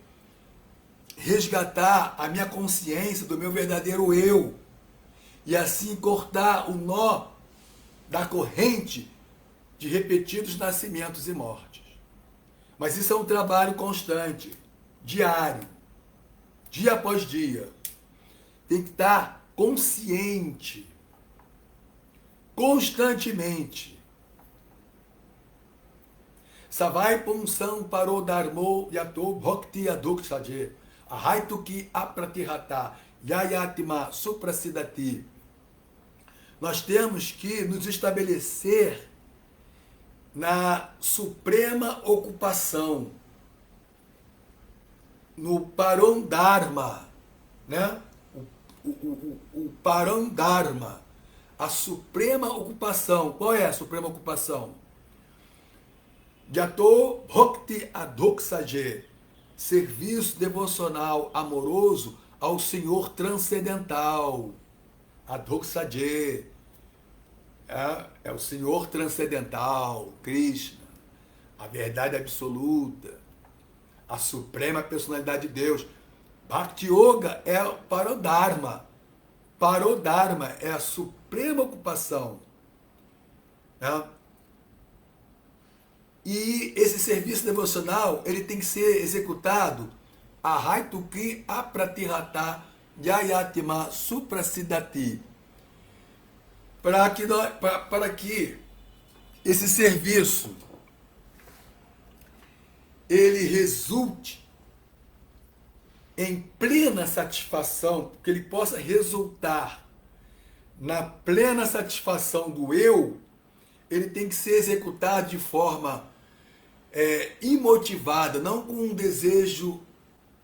resgatar a minha consciência do meu verdadeiro eu e assim cortar o nó da corrente de repetidos nascimentos e mortes. Mas isso é um trabalho constante, diário, dia após dia. Tem que estar consciente, constantemente. Savai Punsam Paro Dharmo Yato Bhakti Aduk Saje Ahaituki Apratihata Yayatima Suprasidati. Nós temos que nos estabelecer na suprema ocupação, no Parandharma, né? O Parandharma, a suprema ocupação. Qual é a suprema ocupação? Yato Bhakti Adoksaje, serviço devocional amoroso ao Senhor transcendental. Adoksaje é o Senhor transcendental, Krishna, a verdade absoluta, a suprema personalidade de Deus. Bhakti Yoga é o Parodharma. Parodharma é a suprema ocupação. Né? E esse serviço devocional, ele tem que ser executado Ahaituki Apratihata Yayatima Suprasidati. Para que esse serviço ele resulte em plena satisfação, que ele possa resultar na plena satisfação do eu, ele tem que ser executado de forma imotivada, não com um desejo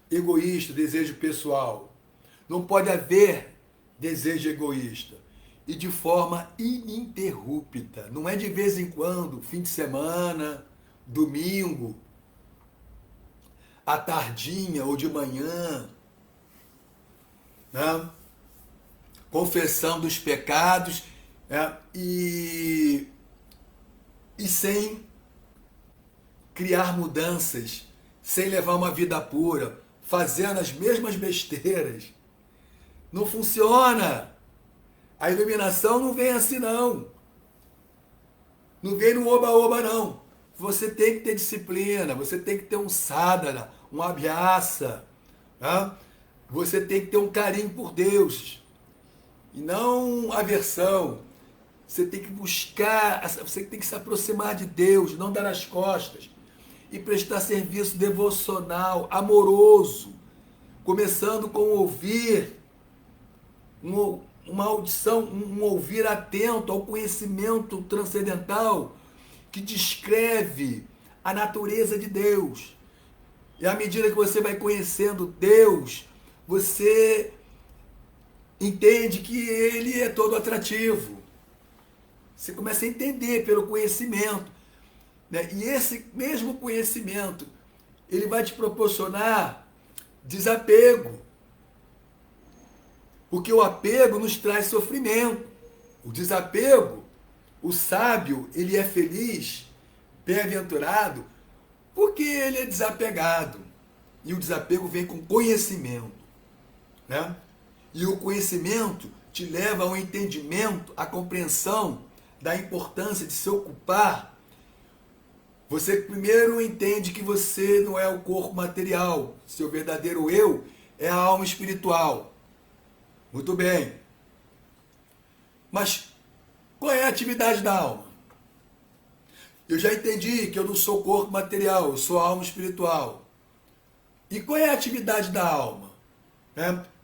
egoísta, desejo pessoal. Não pode haver desejo egoísta. E de forma ininterrupta. Não é de vez em quando, fim de semana, domingo, à tardinha ou de manhã, né? Confessão dos pecados, né? E sem criar mudanças, sem levar uma vida pura, fazendo as mesmas besteiras. Não funciona. A iluminação não vem assim, não. Não vem no oba-oba, não. Você tem que ter disciplina, você tem que ter um sadhana, um abhyasa. Tá? Você tem que ter um carinho por Deus. E não aversão. Você tem que buscar, você tem que se aproximar de Deus, não dar as costas. E prestar serviço devocional, amoroso. Começando com ouvir, uma audição, um ouvir atento ao conhecimento transcendental que descreve a natureza de Deus. E à medida que você vai conhecendo Deus, você entende que Ele é todo atrativo. Você começa a entender pelo conhecimento. Né? E esse mesmo conhecimento, ele vai te proporcionar desapego. Porque o apego nos traz sofrimento. O desapego, o sábio, ele é feliz bem-aventurado porque ele é desapegado. E o desapego vem com conhecimento, né? E o conhecimento te leva ao entendimento, à compreensão da importância de se ocupar. Você primeiro entende que você não é o corpo material. Seu verdadeiro eu é a alma espiritual. Muito bem. Mas qual é a atividade da alma? Eu já entendi que eu não sou corpo material, eu sou alma espiritual. E qual é a atividade da alma?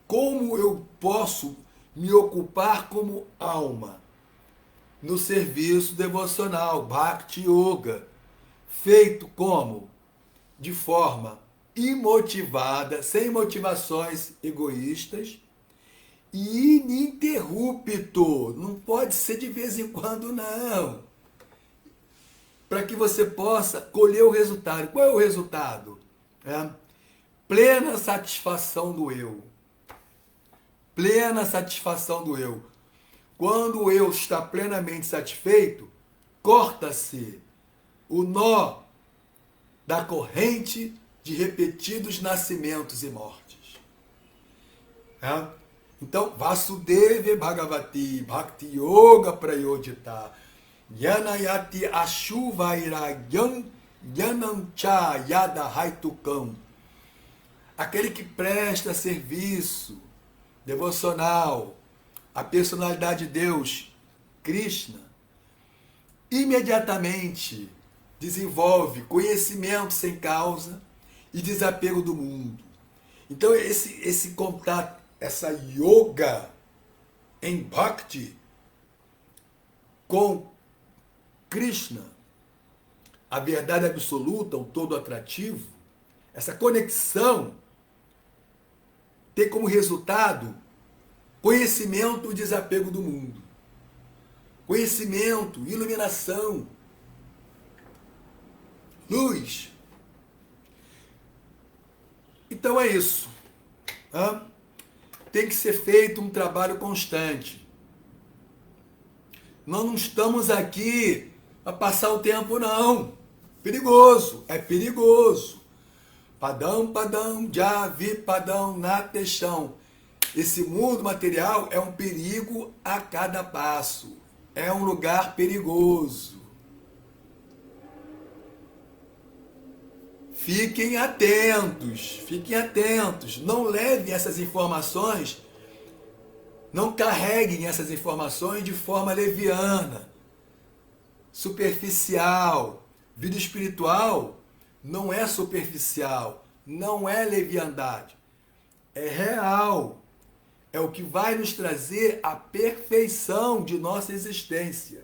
Como eu posso me ocupar como alma? No serviço devocional, Bhakti Yoga. Feito como? De forma imotivada, sem motivações egoístas e ininterrupto. Não pode ser de vez em quando, não. Para que você possa colher o resultado. Qual é o resultado? Plena satisfação do eu. Plena satisfação do eu. Quando o eu está plenamente satisfeito, corta-se o nó da corrente de repetidos nascimentos e mortes. Então, Vasudeva Bhagavati Bhakti Yoga Prayodhita Yanayati Ashuvairagyam Yanancha Yada Haitukam. Aquele que presta serviço devocional à personalidade de Deus, Krishna, imediatamente desenvolve conhecimento sem causa e desapego do mundo. Então esse contato, essa yoga em Bhakti com Krishna, a verdade absoluta, o todo atrativo, essa conexão tem como resultado conhecimento e desapego do mundo. Conhecimento, iluminação, luz. Então é isso. Tem que ser feito um trabalho constante. Nós não estamos aqui para passar o tempo, não. Perigoso, é perigoso. Padam, padam, javi, padam, natechão. Esse mundo material é um perigo a cada passo. É um lugar perigoso. Fiquem atentos, fiquem atentos. Não levem essas informações, não carreguem essas informações de forma leviana, superficial. Vida espiritual não é superficial, não é leviandade. É real. É o que vai nos trazer a perfeição de nossa existência.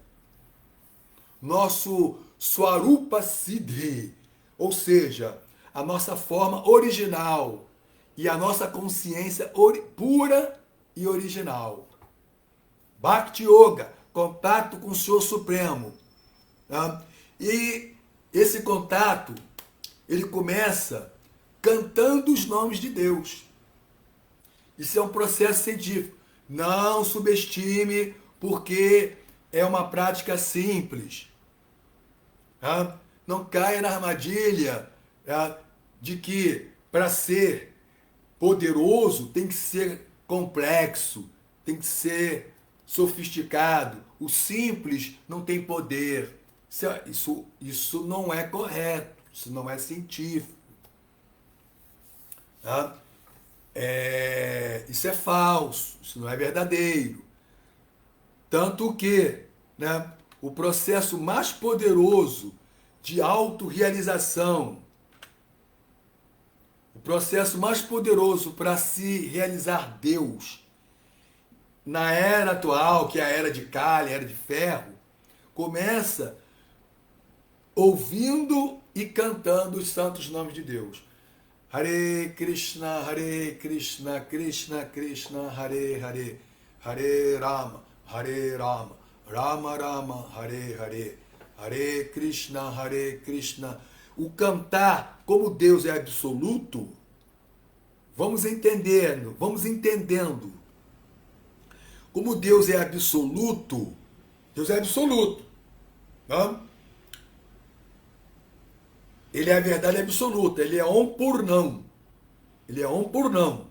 Nosso Swarupa Siddhi, ou seja, a nossa forma original e a nossa consciência pura e original. Bhakti Yoga, contato com o Senhor Supremo. E esse contato, ele começa cantando os nomes de Deus. Isso é um processo científico. Não subestime, porque é uma prática simples. Não caia na armadilha de que para ser poderoso tem que ser complexo, tem que ser sofisticado. O simples não tem poder. Isso não é correto, isso não é científico. Isso é falso, isso não é verdadeiro. Tanto que o processo mais poderoso de autorrealização, o processo mais poderoso para se realizar Deus, na era atual, que é a era de Kali, a era de ferro, começa ouvindo e cantando os santos nomes de Deus. Hare Krishna, Krishna Krishna, Hare Hare, Hare Rama, Rama Rama, Hare Hare, Hare Krishna. O cantar, como Deus é absoluto, vamos entendendo. Como Deus é absoluto, Ele é a verdade absoluta. Ele é Om Purnam. Ele é Om Purnam.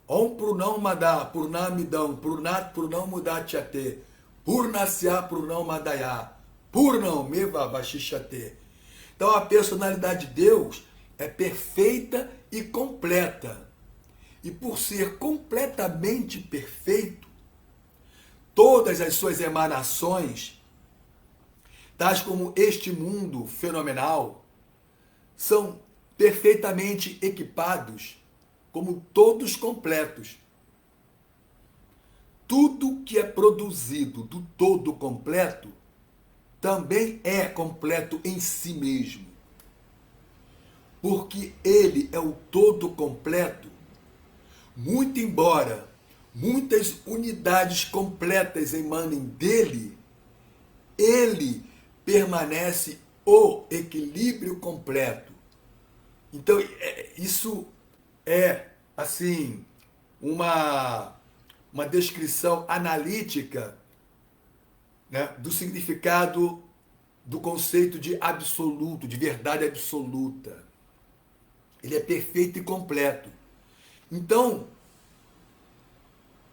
Om Purnam Madá, Purnamidam, Purnat Purnam Mudachyate, Purnasya Purnam Madaya, Purnam Meva Vashishyate. Então a personalidade de Deus é perfeita e completa. E por ser completamente perfeito, todas as suas emanações, tais como este mundo fenomenal, são perfeitamente equipados, como todos completos. Tudo que é produzido do todo completo também é completo em si mesmo. Porque ele é o todo completo, muito embora muitas unidades completas emanem dele, ele permanece o equilíbrio completo. Então, isso é, assim, uma descrição analítica, né, do significado do conceito de absoluto, de verdade absoluta. Ele é perfeito e completo. Então,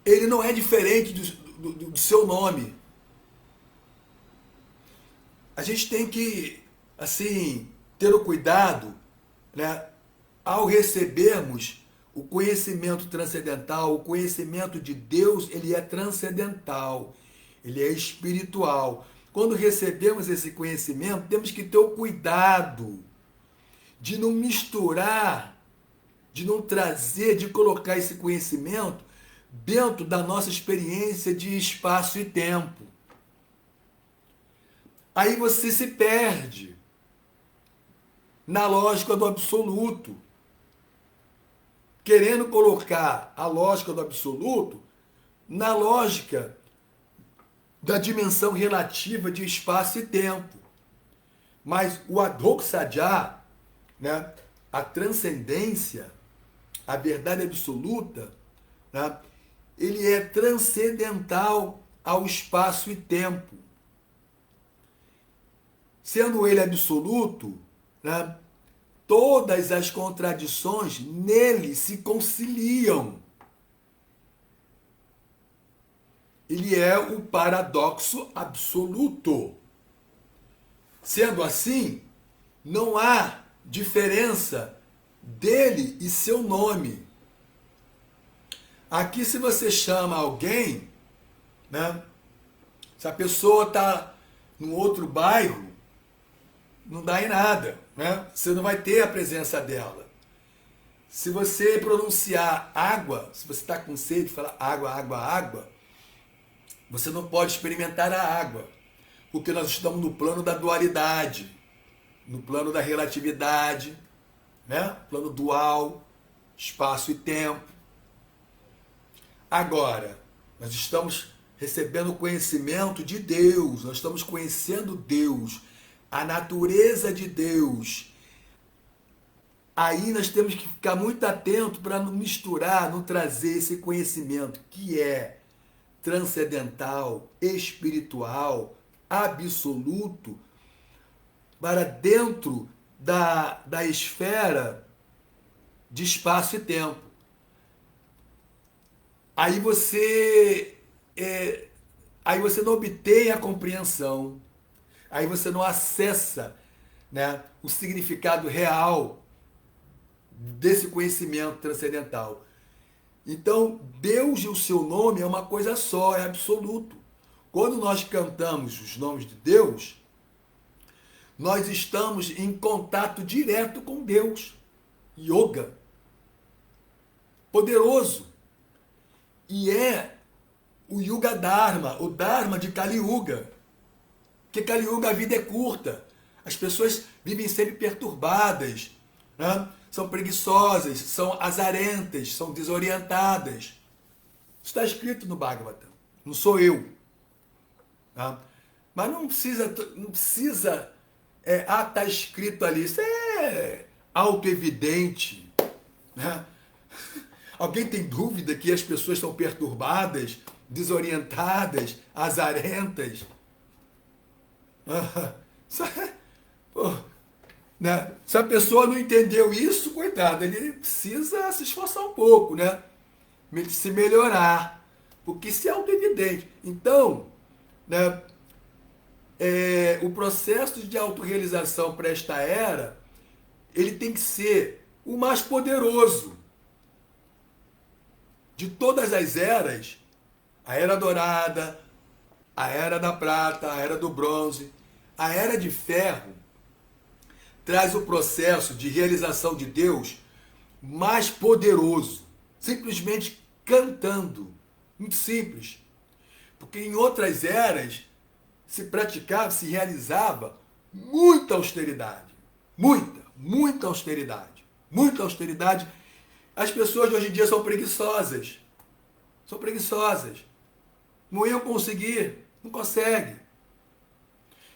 ele não é diferente do seu nome. A gente tem que, assim, ter o cuidado, né, ao recebermos o conhecimento transcendental. O conhecimento de Deus, ele é transcendental, ele é espiritual. Quando recebemos esse conhecimento, temos que ter o cuidado de não misturar, de não trazer, de colocar esse conhecimento dentro da nossa experiência de espaço e tempo. Aí você se perde na lógica do absoluto, querendo colocar a lógica do absoluto na lógica da dimensão relativa de espaço e tempo. Mas o Adhokshaja, né, a transcendência, a verdade absoluta, né, ele é transcendental ao espaço e tempo. Sendo ele absoluto, né, todas as contradições nele se conciliam. Ele é o paradoxo absoluto. Sendo assim, não há diferença dele e seu nome. Aqui, se você chama alguém, né, se a pessoa está num outro bairro, não dá em nada, né? Você não vai ter a presença dela. Se você pronunciar água, se você está com sede, falar água, água, água, você não pode experimentar a água, porque nós estamos no plano da dualidade, no plano da relatividade, né? Plano dual, espaço e tempo. Agora, nós estamos recebendo o conhecimento de Deus, nós estamos conhecendo Deus, a natureza de Deus. Aí nós temos que ficar muito atento para não misturar, não trazer esse conhecimento que é transcendental, espiritual, absoluto, para dentro da esfera de espaço e tempo. Aí você não obtém a compreensão, aí você não acessa, né, o significado real desse conhecimento transcendental. Então, Deus e o seu nome é uma coisa só, é absoluto. Quando nós cantamos os nomes de Deus, nós estamos em contato direto com Deus. Yoga. Poderoso. E é o Yuga Dharma, o Dharma de Kali Yuga. Porque Kali Yuga, a vida é curta. As pessoas vivem sempre perturbadas, né? São preguiçosas, são azarentas, são desorientadas. Isso está escrito no Bhagavatam. Não sou eu. Tá? Mas não precisa está escrito ali. Isso é autoevidente. Né? Alguém tem dúvida que as pessoas estão perturbadas, desorientadas, azarentas? Pô, né? Se a pessoa não entendeu isso, coitado, ele precisa se esforçar um pouco, né? Se melhorar, porque isso é auto-evidente. Então, né, o processo de autorrealização para esta era, ele tem que ser o mais poderoso de todas as eras, a Era Dourada, a Era da Prata, a Era do Bronze, a Era de Ferro, traz o processo de realização de Deus mais poderoso, simplesmente cantando. Muito simples. Porque em outras eras se praticava, se realizava muita austeridade. Muita austeridade. Muita austeridade. As pessoas de hoje em dia são preguiçosas. São preguiçosas. Não iam conseguir. Não consegue.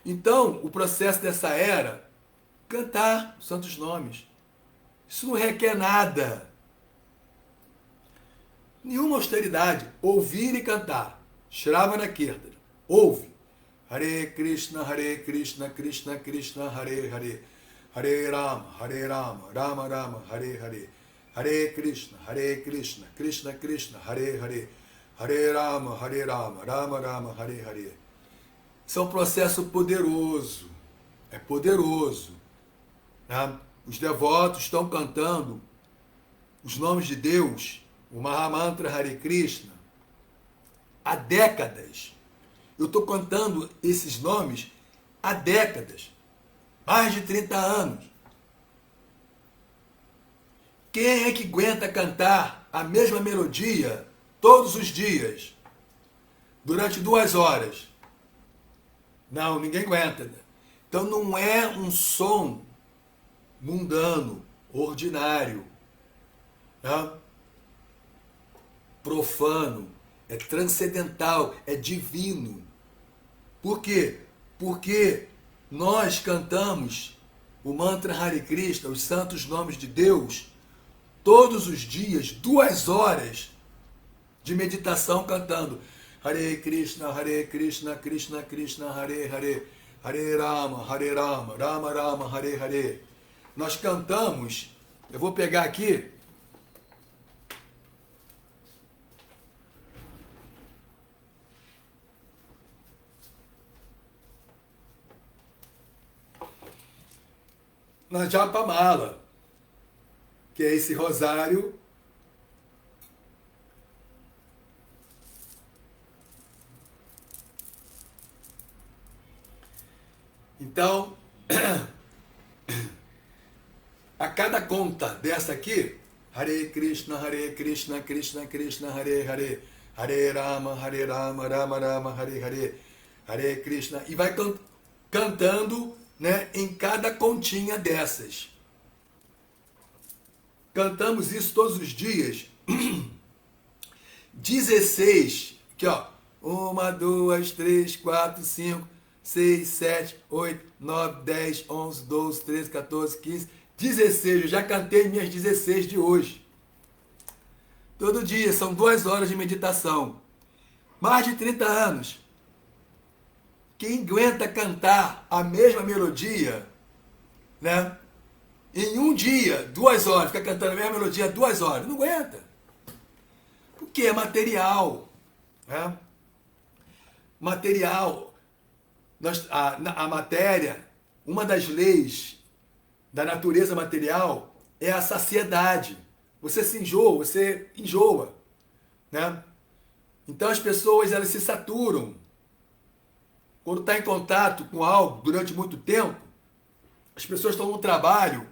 Então, o processo dessa era, cantar os santos nomes. Isso não requer nada. Nenhuma austeridade. Ouvir e cantar. Shravana Kirtana. Ouve. Hare Krishna, Krishna Krishna, Hare Hare. Hare Rama, Rama Rama, Hare Hare. Hare Krishna, Krishna Krishna, Hare Hare. Hare Rama, Rama Rama, Hare Hare. Isso é um processo poderoso. É poderoso. Né? Os devotos estão cantando os nomes de Deus, o Mahamantra Hare Krishna, há décadas. Eu estou cantando esses nomes há décadas. Mais de 30 anos. Quem é que aguenta cantar a mesma melodia todos os dias? Durante 2 horas? Não, ninguém aguenta. Então não é um som mundano, ordinário, né? Profano, é transcendental, é divino. Por quê? Porque nós cantamos o mantra Hare Krishna, os santos nomes de Deus, todos os dias, 2 horas de meditação cantando Hare Krishna, Krishna Krishna, Hare Hare, Hare Rama, Rama Rama, Hare Hare. Nós cantamos, eu vou pegar aqui, na Japamala, que é esse rosário então a cada conta dessa aqui, Hare Krishna, Krishna Krishna, Hare Hare, Hare Rama, Rama Rama, Hare Hare, Hare Krishna, e vai cantando, né, em cada continha dessas. Cantamos isso todos os dias. 16, aqui ó, 1, 2, 3, 4, 5, 6, 7, 8, 9, 10, 11, 12, 13, 14, 15, 16, eu já cantei minhas 16 de hoje. Todo dia, são 2 horas de meditação. Mais de 30 anos. Quem aguenta cantar a mesma melodia, né? Em um dia, 2 horas, fica cantando a mesma melodia 2 horas, não aguenta. Porque é material. Né? Material. A matéria, uma das leis da natureza material é a saciedade. Você se enjoa, você enjoa. Né? Então as pessoas elas se saturam. Quando está em contato com algo durante muito tempo, as pessoas estão no trabalho.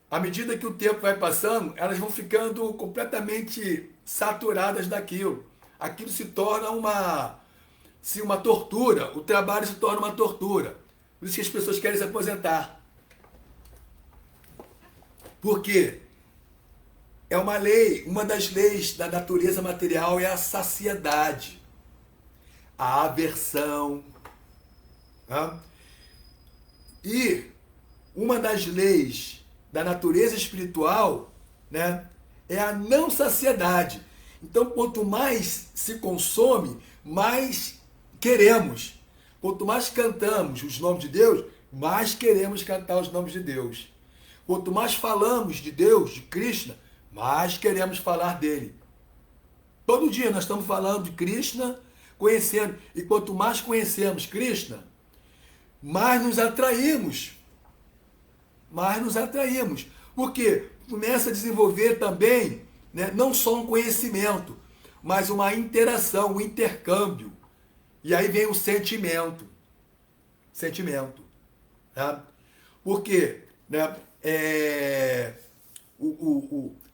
À medida que o tempo vai passando, elas vão ficando completamente saturadas daquilo. Aquilo se torna uma tortura. O trabalho se torna uma tortura. Por isso que as pessoas querem se aposentar. Por quê? É uma lei, uma das leis da natureza material é a saciedade, a aversão. Né? E uma das leis da natureza espiritual, né, é a não saciedade. Então, quanto mais se consome, mais queremos. Quanto mais cantamos os nomes de Deus, mais queremos cantar os nomes de Deus. Quanto mais falamos de Deus, de Krishna, mais queremos falar dele. Todo dia nós estamos falando de Krishna, conhecendo. E quanto mais conhecemos Krishna, mais nos atraímos. Mais nos atraímos. Porque começa a desenvolver também, né, não só um conhecimento, mas uma interação, um intercâmbio. E aí vem o sentimento. Sentimento. Tá? Porque, né,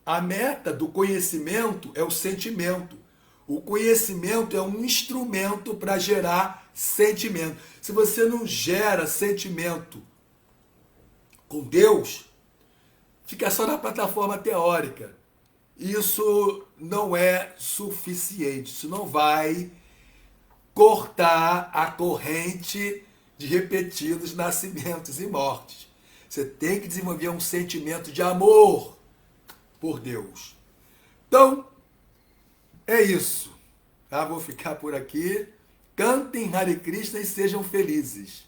a meta do conhecimento é o sentimento. O conhecimento é um instrumento para gerar sentimento. Se você não gera sentimento com Deus, fica só na plataforma teórica. Isso não é suficiente. Isso não vai cortar a corrente de repetidos nascimentos e mortes. Você tem que desenvolver um sentimento de amor por Deus. Então, é isso. Tá? Vou ficar por aqui. Cantem Hare Krishna e sejam felizes.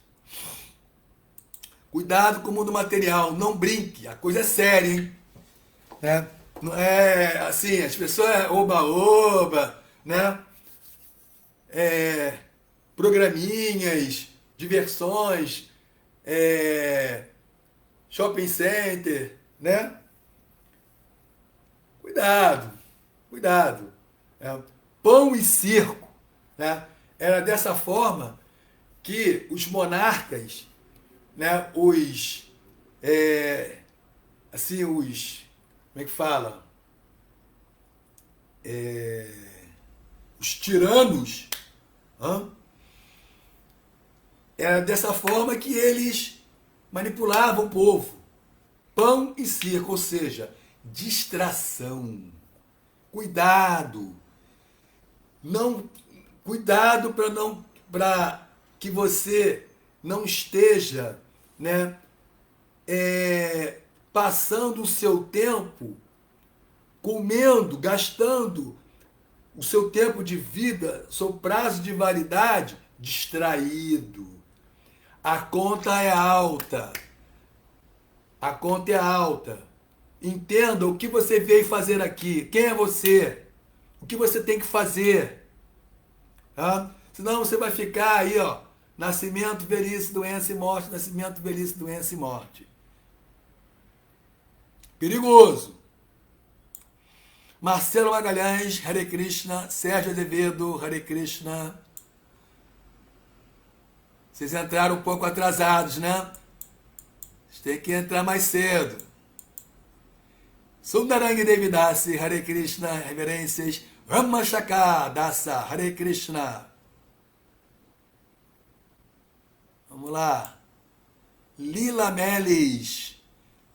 Cuidado com o mundo material. Não brinque. A coisa é séria, hein? Não é assim, as pessoas oba-oba, né? Programinhas, diversões, shopping center, né? Cuidado, cuidado. Pão e circo, né? Era dessa forma que os monarcas, né? Os como é que fala? Os tiranos, era dessa forma que eles manipulavam o povo. Pão e circo, ou seja, distração. Cuidado. Cuidado para que você não esteja, né, passando o seu tempo comendo, gastando o seu tempo de vida, seu prazo de validade, distraído. A conta é alta. A conta é alta. Entenda o que você veio fazer aqui. Quem é você? O que você tem que fazer? Tá? Senão você vai ficar aí, ó. Nascimento, velhice, doença e morte. Nascimento, velhice, doença e morte. Perigoso. Marcelo Magalhães, Hare Krishna. Sérgio Azevedo, Hare Krishna. Vocês entraram um pouco atrasados, né? Vocês têm que entrar mais cedo. Sundarangi Devidasi, Hare Krishna, reverências. Ramachaka Dasa, Hare Krishna. Vamos lá. Lila Melis,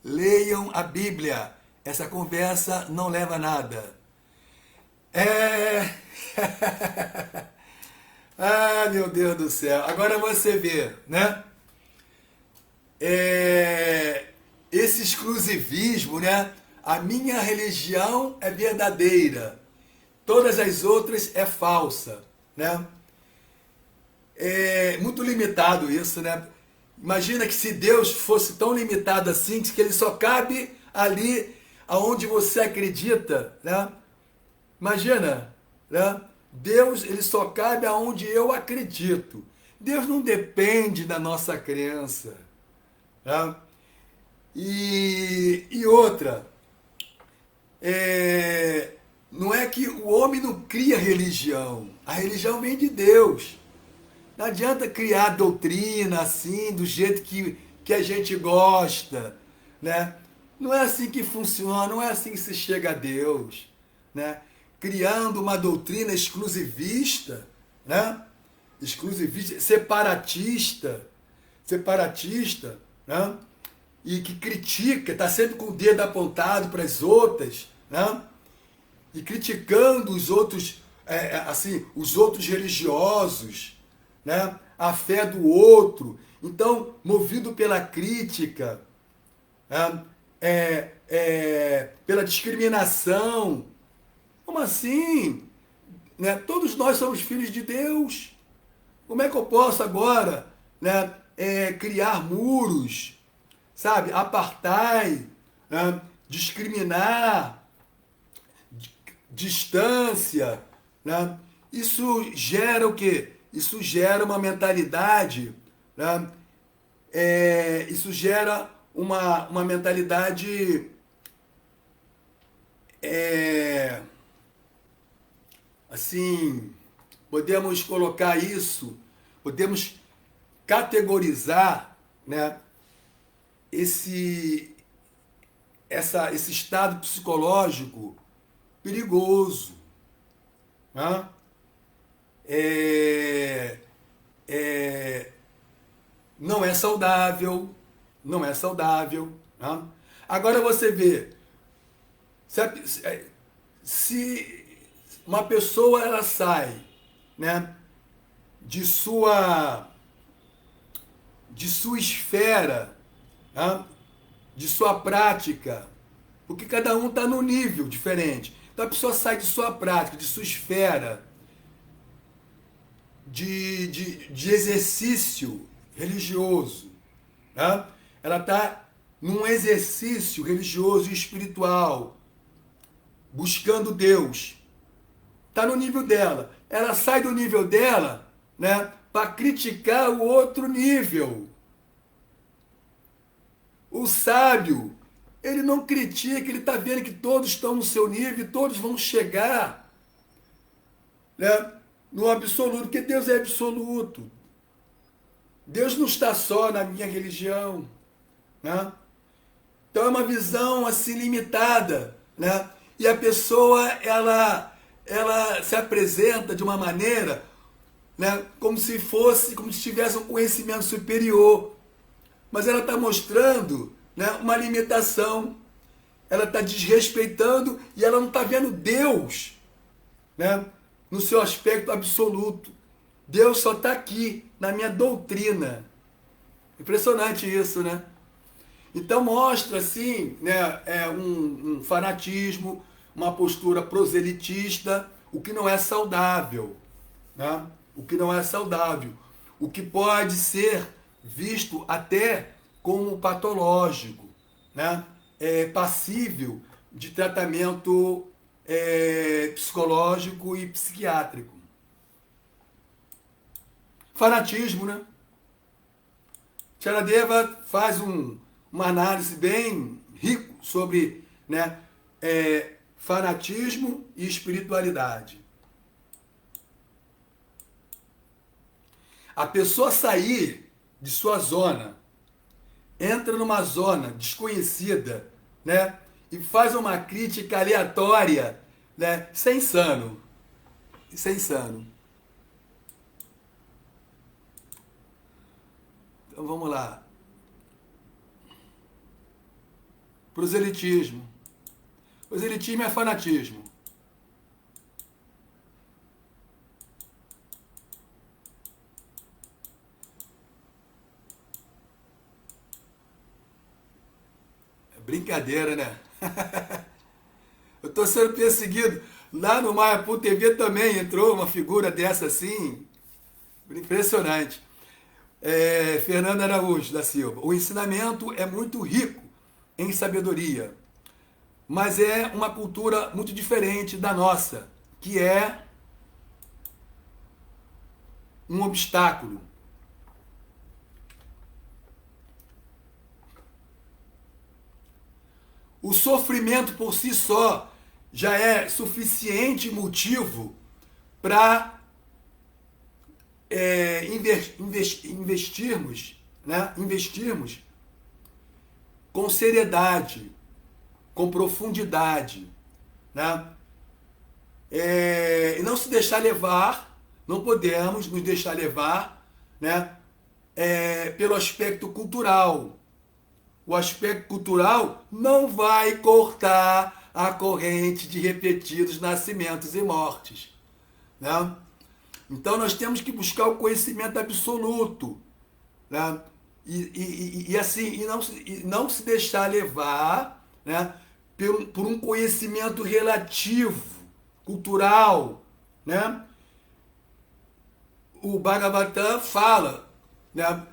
leiam a Bíblia. Essa conversa não leva a nada. Ah, meu Deus do céu. Agora você vê, né? Esse exclusivismo, né? A minha religião é verdadeira. Todas as outras é falsa, né? É muito limitado isso, né? Imagina que se Deus fosse tão limitado assim, que ele só cabe ali aonde você acredita, né? Imagina, né? Deus, ele só cabe aonde eu acredito. Deus não depende da nossa crença, né? E outra, não é que o homem não cria religião. A religião vem de Deus. Não adianta criar doutrina assim, do jeito que a gente gosta, né? Não é assim que funciona, não é assim que se chega a Deus, né? Criando uma doutrina exclusivista, né? Exclusivista, separatista, né? E que critica, está sempre com o dedo apontado para as outras, né? E criticando os outros, os outros religiosos, né? A fé do outro. Então, movido pela crítica, pela discriminação. Como assim? Né? Todos nós somos filhos de Deus. Como é que eu posso agora, né, criar muros, sabe? Apartheid, né? Discriminar, distância, né? Isso gera o quê? Isso gera uma mentalidade, né? Isso gera uma mentalidade assim, podemos colocar isso, podemos categorizar, né, esse estado psicológico perigoso, né? Não é saudável, não é saudável, né? Agora você vê, se uma pessoa ela sai, né, de sua esfera, né, de sua prática, porque cada um está num nível diferente. Então a pessoa sai de sua prática, de sua esfera, de exercício religioso, né? Ela está num exercício religioso e espiritual, buscando Deus. Está no nível dela. Ela sai do nível dela, né, para criticar o outro nível. O sábio, ele não critica, ele está vendo que todos estão no seu nível e todos vão chegar, né, no absoluto, porque Deus é absoluto. Deus não está só na minha religião, né? Então é uma visão assim limitada, né? E a pessoa ela se apresenta de uma maneira, né, como se tivesse um conhecimento superior, mas ela está mostrando, né, uma limitação. Ela está desrespeitando e ela não está vendo Deus, né, no seu aspecto absoluto. Deus só está aqui, na minha doutrina. Impressionante isso, né? Então mostra, assim, né, um fanatismo, uma postura proselitista, o que não é saudável, né? O que não é saudável. O que pode ser visto até como patológico, né? Passível de tratamento psicológico e psiquiátrico. Fanatismo, né? Charadeva faz uma análise bem rica sobre, né, fanatismo e espiritualidade. A pessoa sair de sua zona, entra numa zona desconhecida, né, e faz uma crítica aleatória, né, isso é insano. Isso é insano. Então vamos lá. Proselitismo. Proselitismo é fanatismo. É brincadeira, né? Eu estou sendo perseguido. Lá no Maiapu TV também entrou uma figura dessa assim. Impressionante. Fernando Araújo da Silva. O ensinamento é muito rico em sabedoria, mas é uma cultura muito diferente da nossa, que é um obstáculo. O sofrimento por si só já é suficiente motivo para investirmos, né? Investirmos com seriedade, com profundidade, né? E não se deixar levar, não podemos nos deixar levar, né, pelo aspecto cultural. O aspecto cultural não vai cortar a corrente de repetidos nascimentos e mortes, né? Então nós temos que buscar o conhecimento absoluto, né? Assim, não se deixar levar, né, por um conhecimento relativo, cultural, né? O Bhagavatam fala, né,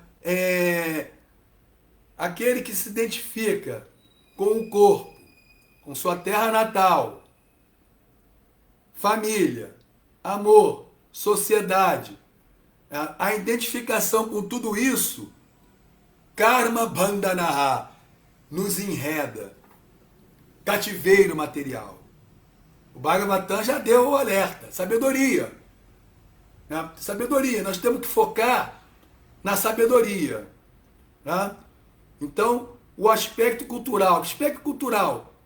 aquele que se identifica com o corpo, com sua terra natal, família, amor, sociedade, a identificação com tudo isso, karma bandhanaha, nos enreda, cativeiro material. O Bhagavatam já deu o alerta, sabedoria. Né? Sabedoria, nós temos que focar na sabedoria. Né? Então, o aspecto cultural,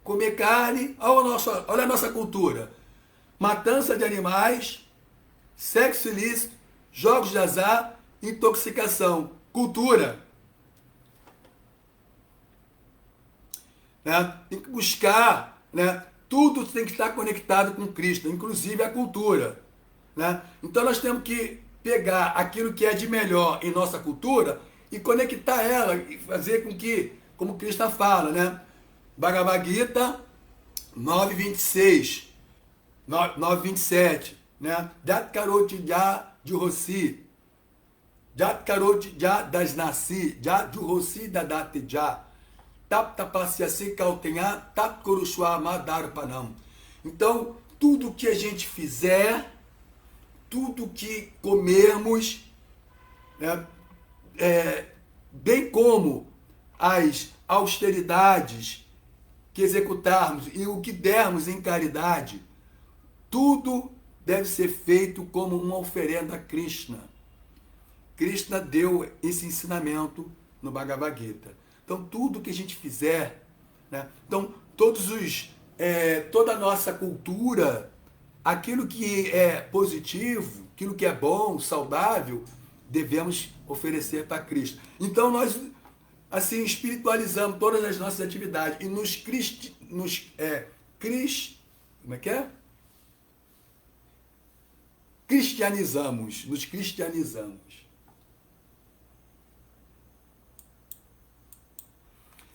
comer carne, olha a nossa cultura. Matança de animais, sexo ilícito, jogos de azar, intoxicação. Cultura. Né? Tem que buscar, né? Tudo tem que estar conectado com Cristo, inclusive a cultura. Né? Então nós temos que pegar aquilo que é de melhor em nossa cultura e conectar ela e fazer com que, como Cristo fala, né? Bhagavad Gita 9:26, 9:27, né? Dat karoti ja juhosi, dat karoti ja dasnasi, ja juhosi dadate ja. Tap tapasyasi kautenha, tap kurushwa madarpanam. Então, tudo que a gente fizer, tudo que comermos, né, bem como as austeridades que executarmos e o que dermos em caridade, tudo deve ser feito como uma oferenda a Krishna. Krishna deu esse ensinamento no Bhagavad Gita. Então, tudo que a gente fizer, né? Então, toda a nossa cultura, aquilo que é positivo, aquilo que é bom, saudável, devemos oferecer para Cristo. Então, nós, assim, espiritualizamos todas as nossas atividades e nos cristianizamos.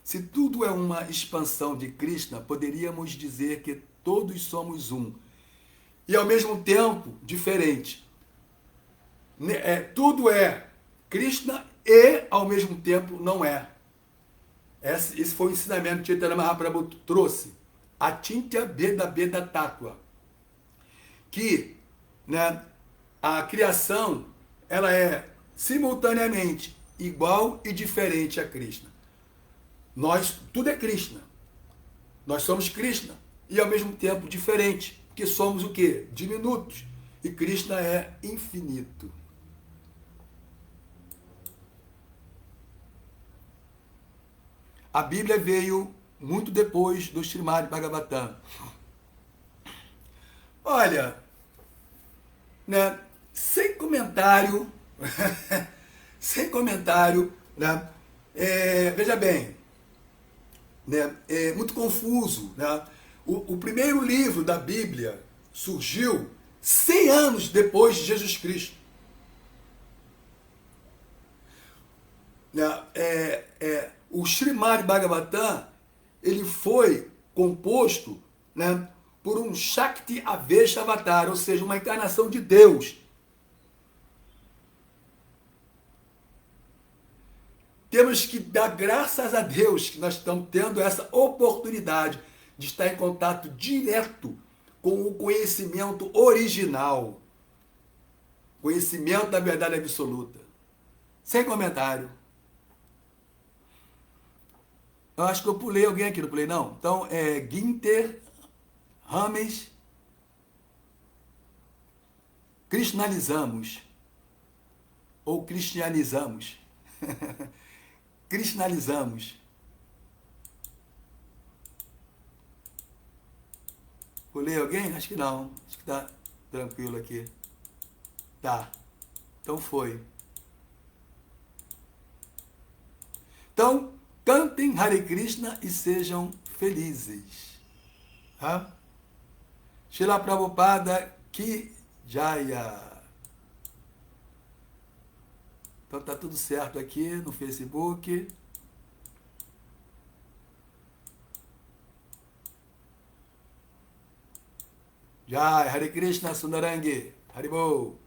Se tudo é uma expansão de Krishna, poderíamos dizer que todos somos um. E ao mesmo tempo, diferente. Tudo é Krishna e ao mesmo tempo não é. Esse foi o ensinamento que Chaitanya Mahaprabhu trouxe. Achintya Beda Beda Tattva. Que, né, a criação ela é simultaneamente igual e diferente a Krishna. Tudo é Krishna. Nós somos Krishna. E ao mesmo tempo diferente. Porque somos o quê? Diminutos. E Krishna é infinito. A Bíblia veio muito depois do Srimad Bhagavatam. Olha, né, sem comentário, né, veja bem, né, é muito confuso. Né? O primeiro livro da Bíblia surgiu 100 anos depois de Jesus Cristo. O Srimad Bhagavatam ele foi composto, né, por um Shakti Avesha Avatar, ou seja, uma encarnação de Deus. Temos que dar graças a Deus que nós estamos tendo essa oportunidade de estar em contato direto com o conhecimento original. Conhecimento da verdade absoluta. Sem comentário. Eu acho que eu pulei alguém aqui, não pulei não? Então, Ginter Rames. Krishnalizamos. Ou cristianizamos. Cristianizamos. Pulei alguém? Acho que não. Acho que tá tranquilo aqui. Tá. Então foi. Então, cantem Hare Krishna e sejam felizes. Srila Prabhupada Ki Jaya. Então tá tudo certo aqui no Facebook. Jai, Hare Krishna Sundarangi. Haribol.